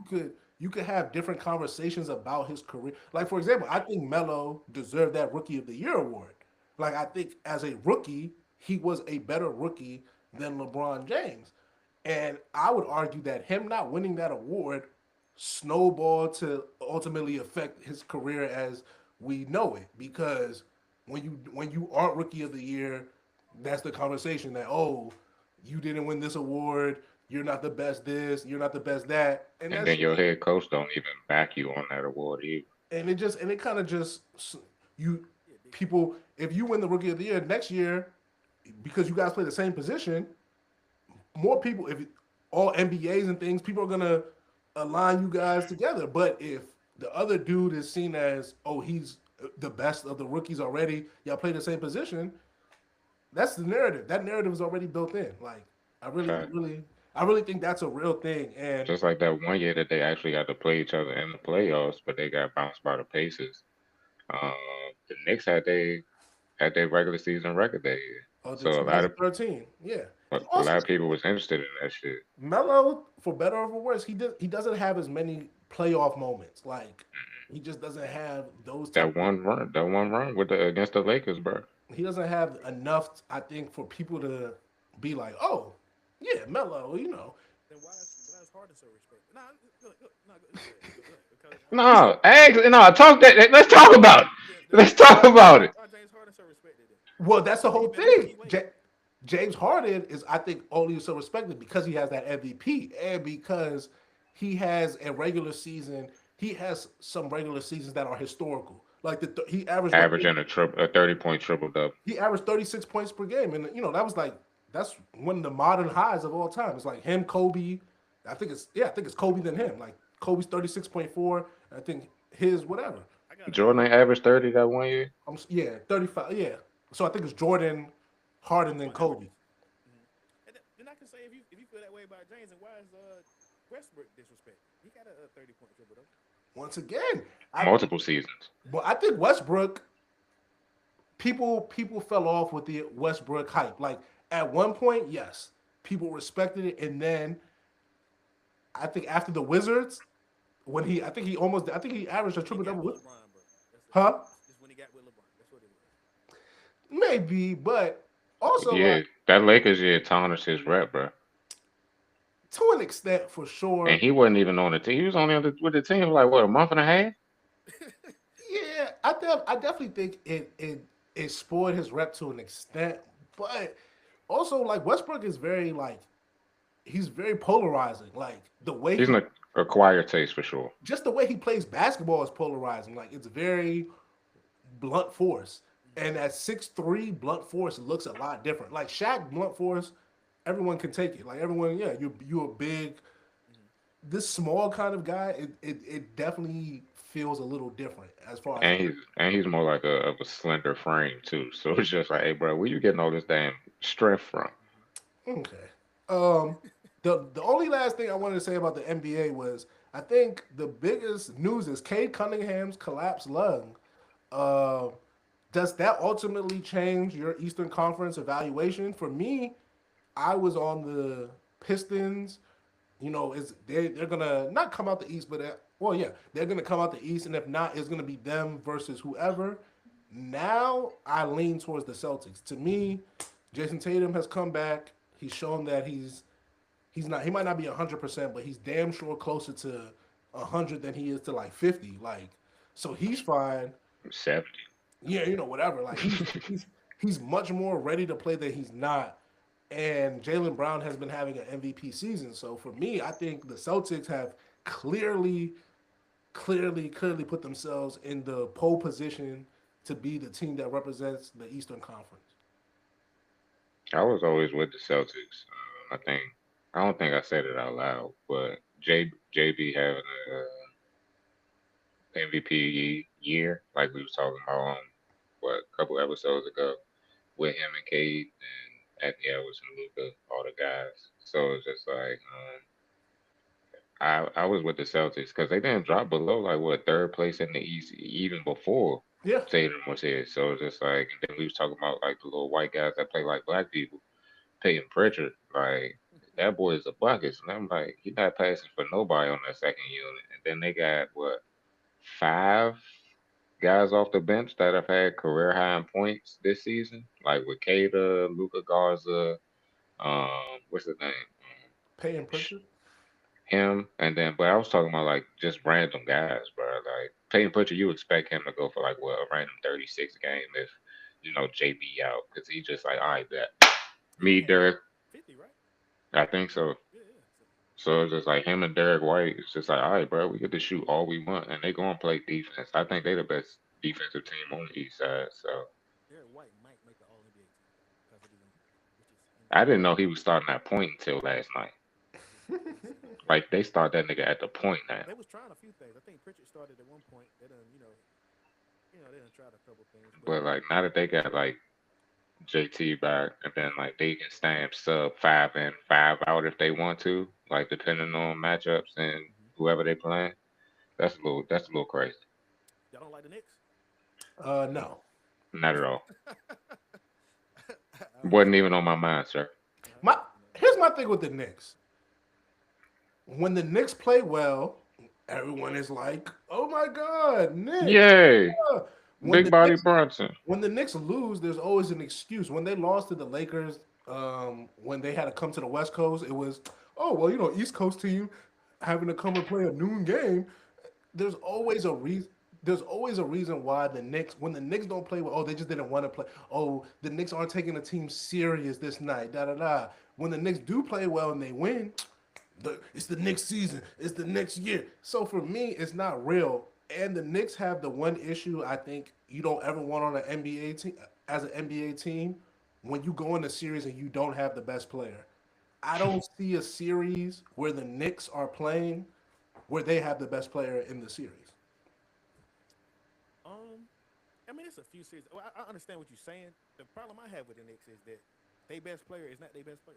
you could have different conversations about his career. Like for example, I think Melo deserved that Rookie of the Year award. Like I think as a rookie, he was a better rookie than LeBron James. And I would argue that him not winning that award snowballed to ultimately affect his career as we know it. Because when you aren't rookie of the year, that's the conversation that, oh, you didn't win this award, you're not the best this, you're not the best that. And and that's then your head coach don't even back you on that award either. and it kind of just you Yeah, big facts. people, if you win the rookie of the year next year because you guys play the same position, more people, if all NBAs and things, people are gonna align you guys together. But if the other dude is seen as, oh, he's the best of the rookies already, y'all play the same position, that's the narrative. That narrative is already built in. Like I really, I Fact. really, I really think that's a real thing. And Just like that one year that they actually got to play each other in the playoffs, but they got bounced by the Pacers. Um, the Knicks had their regular season record that year, the so 2013, yeah. And a also lot of people was interested in that shit. Melo, for better or for worse, he doesn't have as many playoff moments. Like he just doesn't have those type. That one run with the against the Lakers, bro. He doesn't have enough, I think, for people to be like, oh, yeah, Melo, you know. Then why is Harden so respected? Nah, no, go ahead, go ahead. Because No, hey, no, talk that. Let's talk about it. then Let's talk about it. why James Harden so respected? Then Well, that's the he whole been in the thing. key weight. James Harden is, I think, only so respected because he has that MVP and because he has a regular season. He has some regular seasons that are historical. Like he averaged what Averaging a 30-point triple double. he averaged 36 points per game, and that was like that's one of the modern highs of all time. It's like him, Kobe. I think it's Kobe than him. Like Kobe's 36.4. I think his whatever. I got a Jordan ain't averaged 30 that one year. Yeah, 35. Yeah. So I think it's Jordan, Harden, than point Kobe. averages. Mm-hmm. And then I can say if you feel that way about James, and why is Westbrook disrespected? He got a 30 point triple though. Once again, I Multiple seasons. well, I think Westbrook people fell off with the Westbrook hype. Like at one point, yes, people respected it, and then I think after the Wizards, when I think he averaged a When he triple got double with with, LeBron, bro. huh? It's when he got with LeBron. That's what it was. Maybe, but also Yeah, like that Lakers year tarnished his rep, bro. to an extent for And sure. he wasn't even on the team. He was only with the team for like what, a month and a half. Yeah, I definitely think it spoiled his rep to an extent, but also like Westbrook is very like he's very polarizing. Like the way He's he an acquired taste for sure. just the way he plays basketball is polarizing. Like it's very blunt force. And at 6'3", blunt force looks a lot different. Like Shaq blunt force, everyone can take it. Like everyone, yeah, you're a big, this small kind of guy. It definitely feels a little different as far as And he's more like of a slender frame too. So it's just like, hey, bro, where you getting all this damn strength from? okay. Um, the only last thing I wanted to say about the NBA was I think the biggest news is Cade Cunningham's collapsed lung. Uh, does that ultimately change your Eastern Conference evaluation? For me, I was on the Pistons. Is they're gonna not come out the East, but well, yeah, they're gonna come out the East, and if not, it's gonna be them versus whoever. Now I lean towards the Celtics. To me, Jason Tatum has come back. He's shown that he's not. He might not be 100%, but he's damn sure closer to 100 than he is to like 50. Like, so he's fine. 70. Yeah, whatever. Like he's much more ready to play than he's not. And Jalen Brown has been having an MVP season. So for me, I think the Celtics have clearly, clearly put themselves in the pole position to be the team that represents the Eastern Conference. I was always with the Celtics. I don't think I said it out loud, but JB having a MVP year, like we was talking about what a couple episodes ago, with him and Cade and Anthony Edwards and Luca, all the guys. So it's just like I was with the Celtics because they didn't drop below like what third place in the East even before Yeah. Tatum was here. So it's just like and then we was talking about like the little white guys that play like black people, Peyton Pritchard, like that boy is a bucket. And I'm like, he not passing for nobody on that second unit. And then they got what 5 guys off the bench that have had career high in points this season, like with Cada, Luca Garza, what's his name? Paying Sh- Pritchard. Him, and then, but I was talking about like just random guys, bro. Like Peyton Pritchard, you expect him to go for like what a random 36 game if JB out because he just like all right, bet Yeah, he me, had like Derek. 50, right? I think so. Yeah, yeah. So, So it's just like him and Derek White. It's just like all right, bro. We get to shoot all we want, and they gonna play defense. I think they the best defensive team on the East side. So Derek White might make the All NBA team because of them, which is I insane. didn't know he was starting that point until last night. Yeah, he's insane. Like they start that nigga at the point now. They was trying a few things. I think Pritchard started at one point. They done, they done tried a couple things, but But like now that they got like JT back, and then like they can stamp sub 5 in, 5 out if they want to, like depending on matchups and whoever they playing. That's a little crazy. y'all don't like the Knicks. No. Not at all. I Wasn't understand. even on my mind, sir. My Here's my thing with the Knicks. When the Knicks play well, everyone is like, "Oh my God, Knicks!" Yay, Yeah. When big the body Knicks Brunson. when the Knicks lose, there's always an excuse. When they lost to the Lakers, when they had to come to the West Coast, it was, "Oh well, East Coast team having to come and play a noon game." There's always a reason. There's always a reason why when the Knicks don't play well, oh, they just didn't want to play. Oh, the Knicks aren't taking the team serious this night. Da da da. When the Knicks do play well and they win, it's the next season. It's the next year. So for me, it's not real. And the Knicks have the one issue I think you don't ever want on an NBA team as an NBA team when you go in a series and you don't have the best player. I don't see a series where the Knicks are playing where they have the best player in the series. Um, I mean, it's a few series. Well, I understand what you're saying. The problem I have with the Knicks is that their best player is not their best player.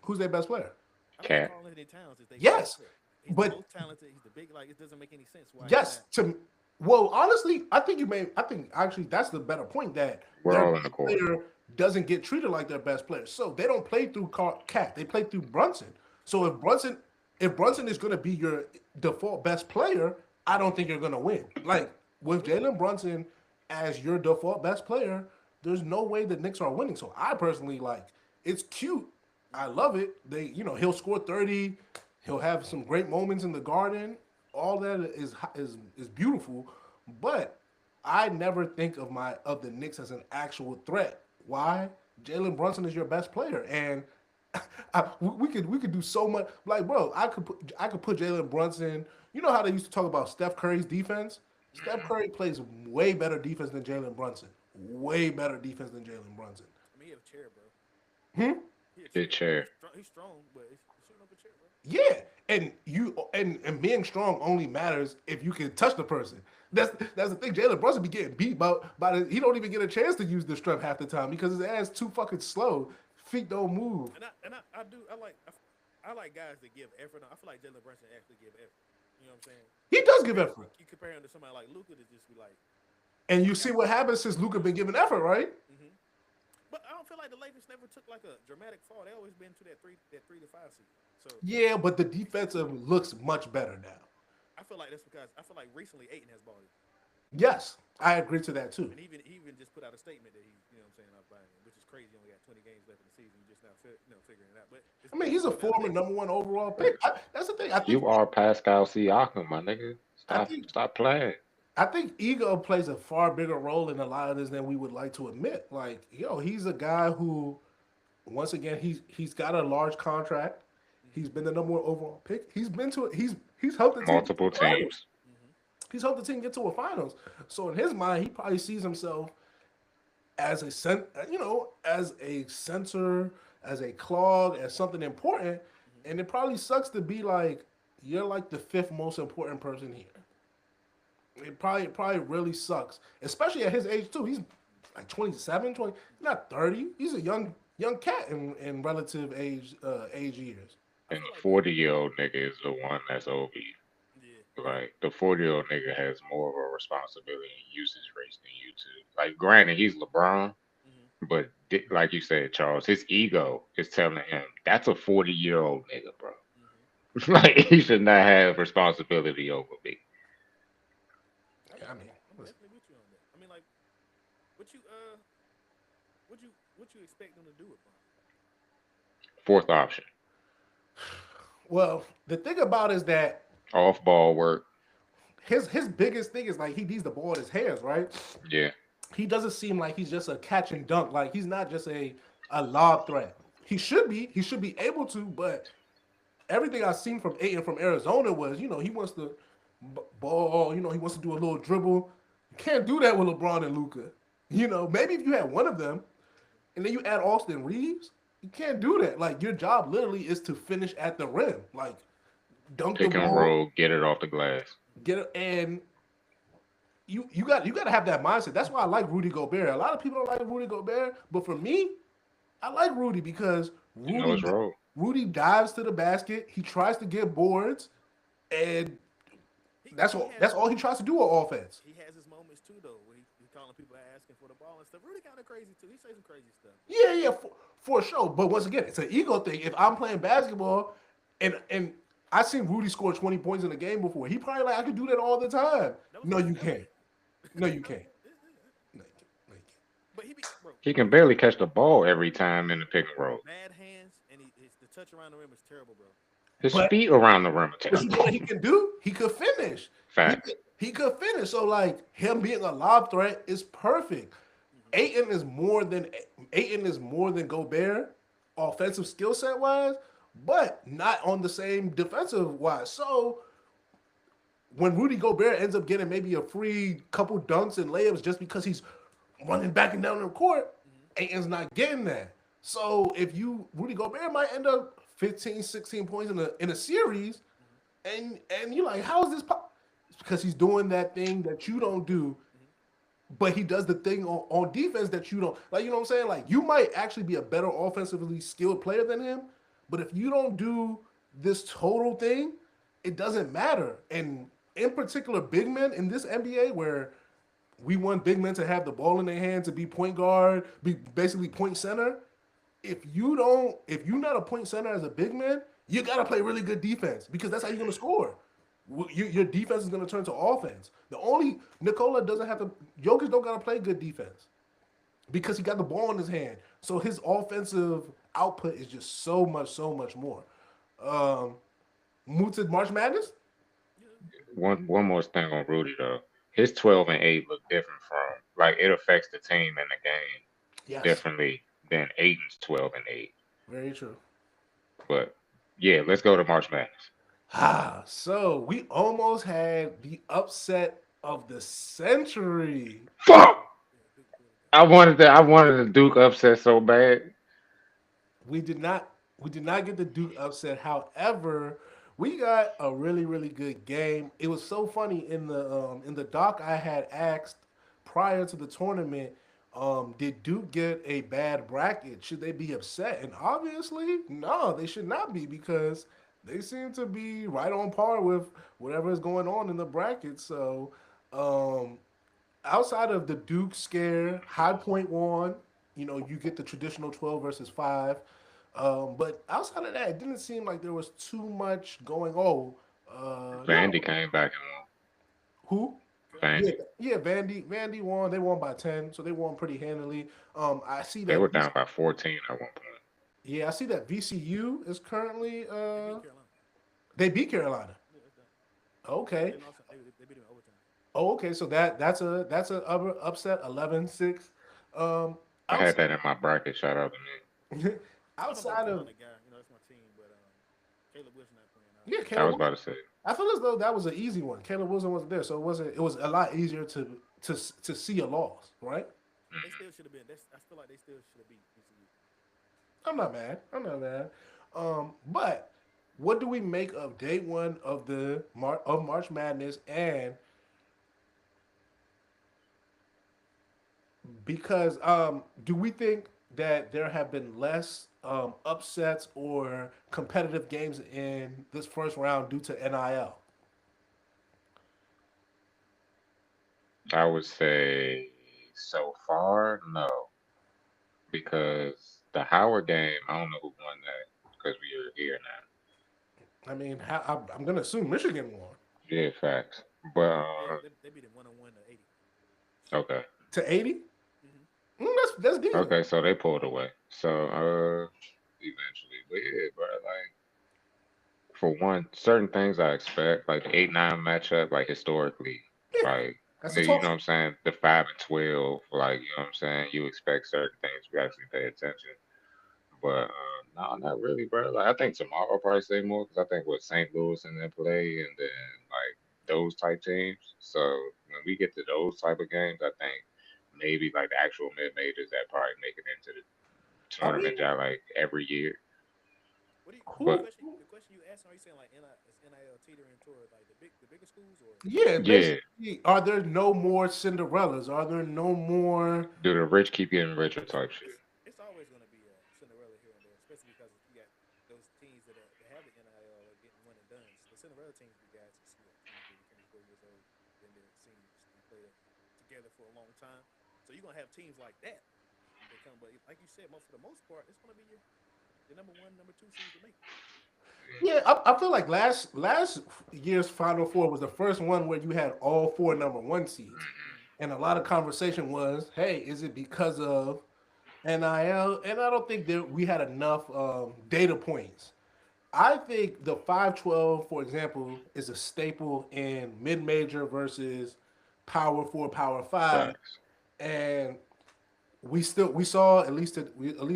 Who's their best player? I think Cat. Karl Anthony Towns is their best Yes, player. He's the but most talented. He's the big. Like it doesn't make any sense why he's yes, not. well, honestly, I think actually that's the better point that We're their all in the best court. player doesn't get treated like their best player. So they don't play through Cat, they play through Brunson. So if Brunson is going to be your default best player, I don't think you're going to win. Like with Jalen Brunson as your default best player, there's no way the Knicks are winning. So I personally like it's cute. I love it. He'll score 30. He'll have some great moments in the garden. All that is beautiful, but I never think of the Knicks as an actual threat. Why? Jalen Brunson is your best player, and we could do so much. Like, bro, I could put Jalen Brunson. You know how they used to talk about Steph Curry's defense? Steph Curry plays way better defense than Jalen Brunson. Way better defense than Jalen Brunson. I mean, he a chair, bro. Hmm? He a Good chair. chair. He's strong, but he's shooting up a chair, bro. Yeah, and being strong only matters if you can touch the person. That's the thing. Jalen Brunson be getting beat he don't even get a chance to use the strength half the time because his ass too fucking slow. Feet don't move. I like guys that give effort. I feel like Jalen Brunson actually give effort. You know what I'm saying? He does give effort, You compare him to somebody like Luca to just be like, and you see what happens since Luka been giving effort, right? mm-hmm. But I don't feel like the Lakers never took like a dramatic fall. They always been to that 3 to 5 seed. So Yeah, but the defensive looks much better now. I feel like that's because I feel like recently Aiton has bought it, Yes, I agree to that too. and he even just put out a statement that he, you know what I'm saying, not buying it, which is crazy. He only got 20 games left in the season. You just now figuring it out. But I mean, he's a former number one overall pick. That's the thing. You are Pascal Siakam, my nigga. I Stop, think stop playing. I think ego plays a far bigger role in a lot of this than we would like to admit. Like, he's a guy who, once again, he's got a large contract. He's been the number one overall pick. He's been to he's helped the team get to Multiple a finals. teams. mm-hmm. He's helped the team get to a finals. So in his mind, he probably sees himself as as a censor, as a clog, as something important. And it probably sucks to be like you're like the fifth most important person here. It probably really sucks, especially at his age too. He's like 27, 20, not 30. He's a young cat in relative age years. I And feel the like 40-year-old nigga is the one that's OB. yeah, Like the 40-year-old nigga has more of a responsibility and usage rates than you two. Like, granted, he's LeBron, hmm but like you said, Charles, his ego is telling him that's a 40-year-old nigga, bro. hmm Like he should not have responsibility over me. Yeah, I mean, I'm definitely with you on that. I mean, like, what you what you expect them to do with Bron? Fourth option, well, the thing about it is that off ball work. his biggest thing is like he needs the ball in his hands, right? Yeah, He doesn't seem like he's just a catch and dunk. Like he's not just a lob threat. He should be. He should be able to, but everything I've seen from Aiton from Arizona was, he wants to ball. He wants to do a little dribble. You can't do that with LeBron and Luca. Maybe if you had one of them, and then you add Austin Reeves, you can't do that. Like your job literally is to finish at the rim, like dunk the pick and ball, roll, get it off the glass. get it, and you got to have that mindset. That's why I like Rudy Gobert. A lot of people don't like Rudy Gobert, but for me, I like Rudy because You know his role. Rudy dives to the basket. He tries to get boards, and that's He all. has That's all he tries to do on offense. he has his moments too though, where he calling people asking for the ball and stuff. Rudy kind of crazy too. He say some crazy stuff. Yeah, for sure. But once again, it's an ego thing. If I'm playing basketball, and I seen Rudy score 20 points in a game before, he probably like I could do that all the time. That was No, like you that was can't. No, you can't. No, you can't. No, you can't. but he be bro. He can barely catch the ball every time in the pick and roll. Bad hands and the touch around the rim is terrible, bro. His But feet around the rim are But you know what he terrible. can do? He could finish. He Facts. could, he could finish. So like him being a lob threat is perfect. hmm Aiton is more than Gobert, offensive skill set wise, but not on the same defensive wise. So when Rudy Gobert ends up getting maybe a free couple dunks and layups just because he's running back and down the court, hmm Aiton's not getting that. So if Rudy Gobert might end up 15, 16 points in a series, hmm and you're like, how is this? It's because he's doing that thing that you don't do, hmm but he does the thing on defense that you don't. Like, you know what I'm saying? Like, you might actually be a better offensively skilled player than him, but if you don't do this total thing, it doesn't matter. And in particular, big men in this NBA where we want big men to have the ball in their hands to be point guard, be basically point center. If you're not a point center as a big man, you gotta play really good defense because that's how you're gonna score. Your defense is gonna turn to offense. The only Nikola doesn't have to. Jokic don't gotta play good defense because he got the ball in his hand. So his offensive output is just so much more. Um, move to March Madness. Yeah. One more thing on Rudy though. His 12-8 look different from like it affects the team and the game Yes, differently than Aiton's 12-8. very true. But yeah, let's go to March Madness. So we almost had the upset of the century. Fuck! Yeah, Duke pulled it out. I wanted the Duke upset so bad. We did not get the Duke upset. However, we got a really good game. It was so funny in the doc I had asked prior to the tournament. Did Duke get a bad bracket? Should they be upset? And obviously, no, they should not be because they seem to be right on par with whatever is going on in the bracket. So, um, outside of the Duke scare, High Point won. You get the traditional 12 versus 5. But outside of that, it didn't seem like there was too much going on. Vandy No, came back and who? Carolina. Yeah, Vandy. yeah, Vandy won. They won by 10, so they won pretty handily. I see They were that. down by 14 at one point. Yeah, I see that VCU is currently. They beat Carolina. They beat Carolina. Yeah, that's done. Okay. They lost. They beat them in overtime. Oh, okay. So that's a upset 11-6. Um, I had outside that in my bracket. Shout out to me. I'm a North outside of Carolina guy. You know, that's my team. But Caleb Wilson not playing, yeah, obviously. I was Caleb. about to say I feel as though that was an easy one. Caleb Wilson wasn't there, so it wasn't. It was a lot easier to see a loss, right? They still should have been. I feel like they still should have beat VCU. I'm not mad. I'm not mad. But what do we make of day one of March Madness? And because do we think that there have been less upsets or competitive games in this first round due to NIL? I would say so far, no, because the Howard game, I don't know who won that because we are here now. I mean, I'm going to assume Michigan won. Yeah, facts. But They beat him 101 to 80. okay, To 80? Mm-hmm. That's decent. okay, so they pulled away. So eventually, but yeah, bro, like for one, certain things I expect, like the 8-9 matchup, like historically, Yeah, like that's a you toss know what up. I'm saying, the 5 and 12, like you know what I'm saying, you expect certain things to actually pay attention. But no, not really, bro. Like I think tomorrow will probably say more because I think with St. Louis and then play and then like those type teams. So when we get to those type of games, I think maybe like the actual mid majors that probably make it into the I tournament mean, that like every year. What do you But who? the question you asked? Are you saying like is NIL teetering toward like the bigger schools or? Yeah, yeah, basically, are there no more Cinderellas? Are there no more? do the rich keep getting richer type shit? It's always going to be a Cinderella here and there, especially because you got those teams that have the NIL are getting one and done. The Cinderella teams be guys that's 23, 24 years old, then they're seniors and play together for a long time. So you're gonna have teams like that come, but like you said, for the most part, it's gonna be your number one, number two seeds to make. Yeah, I feel like last year's Final Four was the first one where you had all four number one seeds, Mm-hmm. and a lot of conversation was, hey, is it because of NIL? And I don't think that we had enough data points. I think the 512, for example, is a staple in mid major versus Power Four, Power Five, Facts. and we saw at least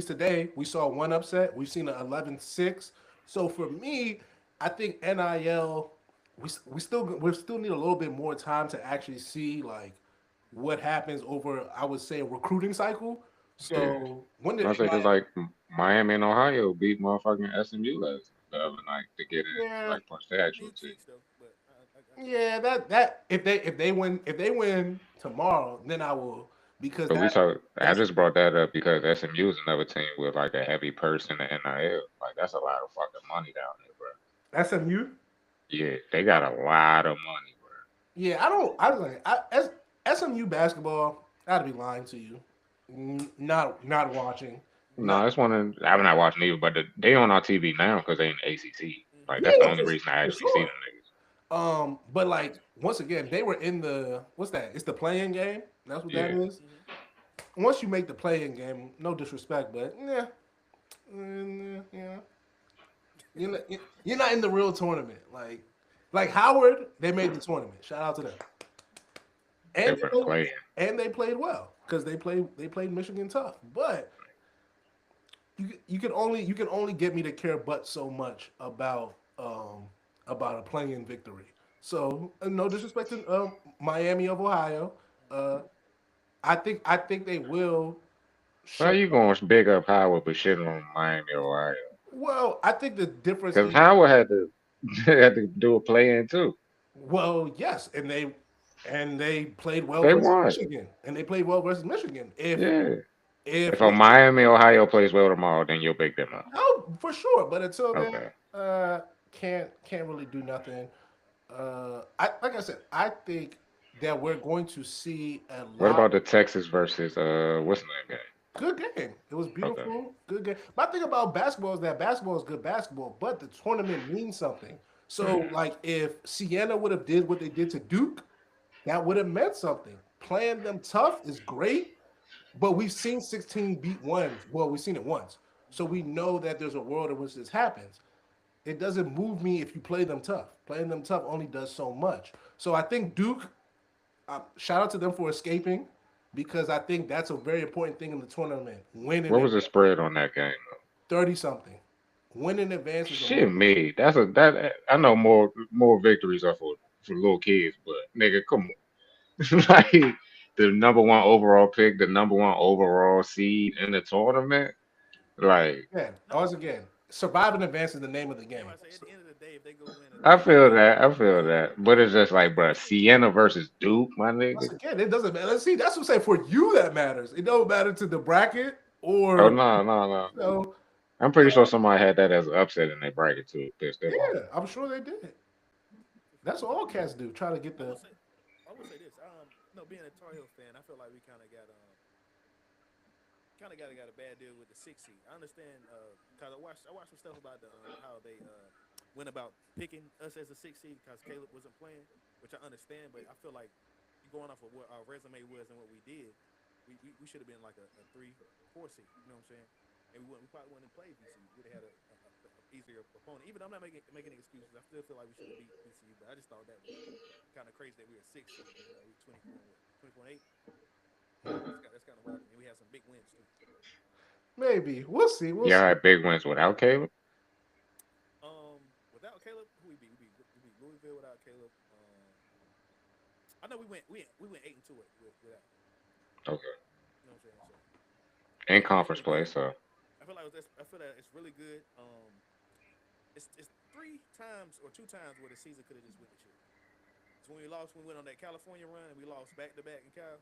today we saw one upset. We've seen an 11-6. So for me, I think NIL we still need a little bit more time to actually see like what happens over I would say a recruiting cycle. Yeah. So when did I say because like Miami and Ohio beat motherfucking SMU last the other night to get in, yeah like punch the actual Need team. tweaks though, but I get it. yeah that if they win tomorrow then I will because But we saw. I that's just brought that up because SMU is another team with like a heavy purse in the NIL. Like that's a lot of fucking money down there, bro. SMU. Yeah, they got a lot of money, bro. Yeah, I don't like SMU basketball. I'd be lying to you. Not watching. Not No, it's one of I'm not watching either, but they on our TV now because they in ACC. Like Mm-hmm. that's the yeah, only reason I for actually see sure. them niggas. But like once again, they were in the what's that? It's the playing game. That's what that Yeah, is. Mm-hmm. Once you make the playing game, no disrespect, but yeah, yeah, you're not in the real tournament. Like Howard, they made the tournament. Shout out to them, they and were playing. they played well because they played Michigan tough. But you can only get me to care but so much about a playing victory. So no disrespect to Miami of Ohio, uh, I think they will How show. you going to big up Howard but shitting on Miami, Ohio? Well, I think the difference Because is Howard had to had to do a play in too. well, yes, and they played well They versus won. Michigan, and they played well versus Michigan. Yeah. If If a Miami, Ohio plays well tomorrow, then you'll big them up. no, for sure, but until then, Okay. can't really do nothing. I like I said, I think that we're going to see a What lot about the Texas versus what's the name good game. It was game? Okay. beautiful, good game. My thing about basketball is that basketball is good basketball, but the tournament means something. So, Mhm. like, if Siena would have did what they did to Duke, that would have meant something. Playing them tough is great, but we've seen 16 beat ones. Well, we've seen it once, so we know that there's a world in which this happens. It doesn't move me if you play them tough. Playing them tough only does so much. So I think Duke, shout out to them for escaping because I think that's a very important thing in the tournament. Winning What it was the spread on that game? 30 something. Winning advance is the Shit, most. me. That I know more victories are for little kids, but nigga, come on, like the number one overall pick, the number one overall seed in the tournament, like Again, No, once again, surviving advance is the name of the yeah, game. I say at So, the end of the day, if they go win a I feel national that, championship, but it's just like, bro, Siena versus Duke, my nigga. once again, it doesn't matter. Let's see, that's what I'm saying. For you, that matters. It don't matter to the bracket. Oh or no. you know, I'm pretty sure somebody had that as an upset in their bracket too. Pissed them off. yeah, I'm sure they did. For That's sure. all cats do. Try to get I the. will say, I will say this. Being a Tar Heel fan, I feel like we kind of got a bad deal with the 6 seed. I understand because I watched some stuff about how they went about picking us as a 6 seed because Caleb wasn't playing, which I understand. But I feel like you going off of what our resume was and what we did, we should have been like a 3, 4 seed. You know what I'm saying? And we probably wouldn't have played VCU. We'd have had a easier opponent. Even though I'm not making excuses, I still feel like we should have beat VCU. But I just thought that was kind of crazy that we were a 6 seed. You know, we 24 and 8. That's kind of wild. And we had some big wins too. Maybe we'll see. We'll Y'all see. had big wins without Caleb. Without Caleb, who we beat Louisville without Caleb. I know we went 8-2 without. Okay. You know what I'm saying? So In I feel conference like play, it's really good. so I feel that it's really good. It's 3 times or 2 times where the season could have just went to shit. So when we went on that California run and we lost back to back in Cal.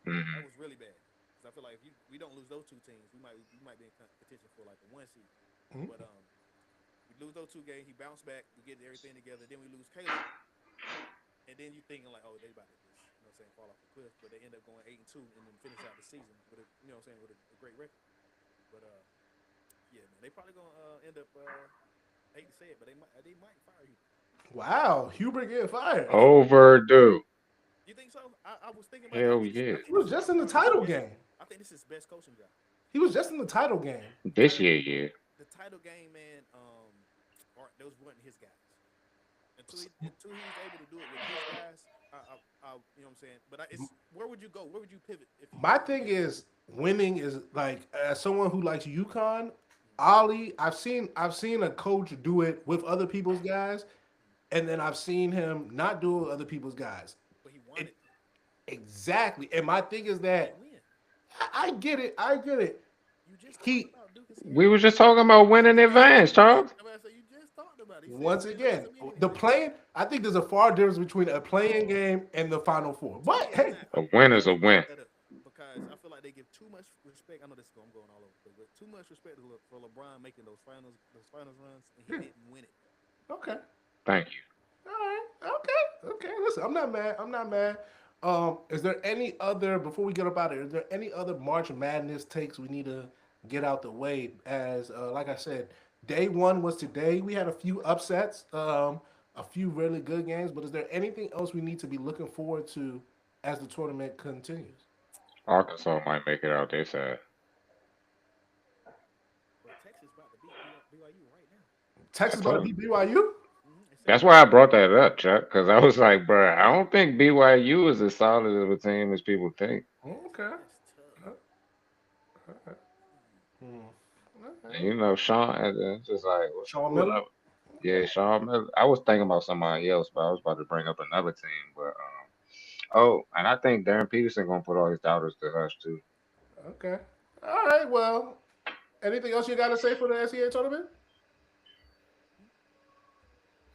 That hmm was really bad. Because I feel like if we don't lose those 2 teams, we might be in competition for like a 1 seed. Mhm. But we lose those 2 games. He bounced back. We get everything together. Then we lose Caleb. And then you thinking like, oh, they about to just, you know what I'm saying, fall off a cliff. But they end up going 8-2 and then finish out the season with you know what I'm saying, with a great record. But yeah, man, they probably gonna end up. I hate to say it, but they might fire you. Wow, Hubert getting fired. overdue. You think so? I was thinking about it. Hell yeah. He was just in the title game. I think this is his best coaching job. He was just in the title game. This year, yeah. The title game, man. Those weren't his guys. Until he was able to do it with his guys, you know what I'm saying. But where would you go? Where would you pivot? My thing is winning is like as someone who likes UConn, Ali. I've seen a coach do it with other people's guys, and then I've seen him not do it with other people's guys. But he won It, it. exactly. And my thing is He didn't that win. I get it. I get it. You just talked He about Duke and We Sierra. was just talking about winning advance, Charles. You just talked about it. He once said, again "Listen, me the playing. I think there's a far difference between a playing game and the Final Four. But hey, A win is a win. Because I feel like they give too much respect. I know I'm going all over, but too much respect for LeBron making those finals runs, and he didn't win it. okay. Thank you. All right. Okay. Listen, I'm not mad. Is there any other before we get up out of here? Is there any other March Madness takes we need to get out the way? As like I said, day one was today. We had a few upsets, a few really good games. But is there anything else we need to be looking forward to as the tournament continues? Arkansas might make it out. They said But Texas about to beat BYU right now. Texas I about to told you. beat BYU. It's That's 17. why I brought that up, Chuck, because I was like, bro, I don't think BYU is as solid of a team as people think. Okay. That's tough. Hmm. And you know, Sean, and it's just like, Sean who Miller. another? Yeah, Sean Miller. I was thinking about somebody else, but I was about to bring up another team. But oh, and I think Darren Peterson gonna put all his doubters to us too. Okay. All right. Well, anything else you got to say for the SEA tournament?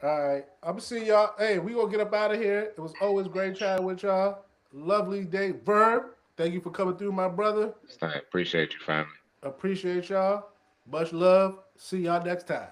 All right. I'm seeing y'all. Hey, we gonna get up out of here. It was always great chatting with y'all. Lovely day, Verb. Thank you for coming through, my brother. Appreciate you, family. Appreciate y'all. Much love. See y'all next time.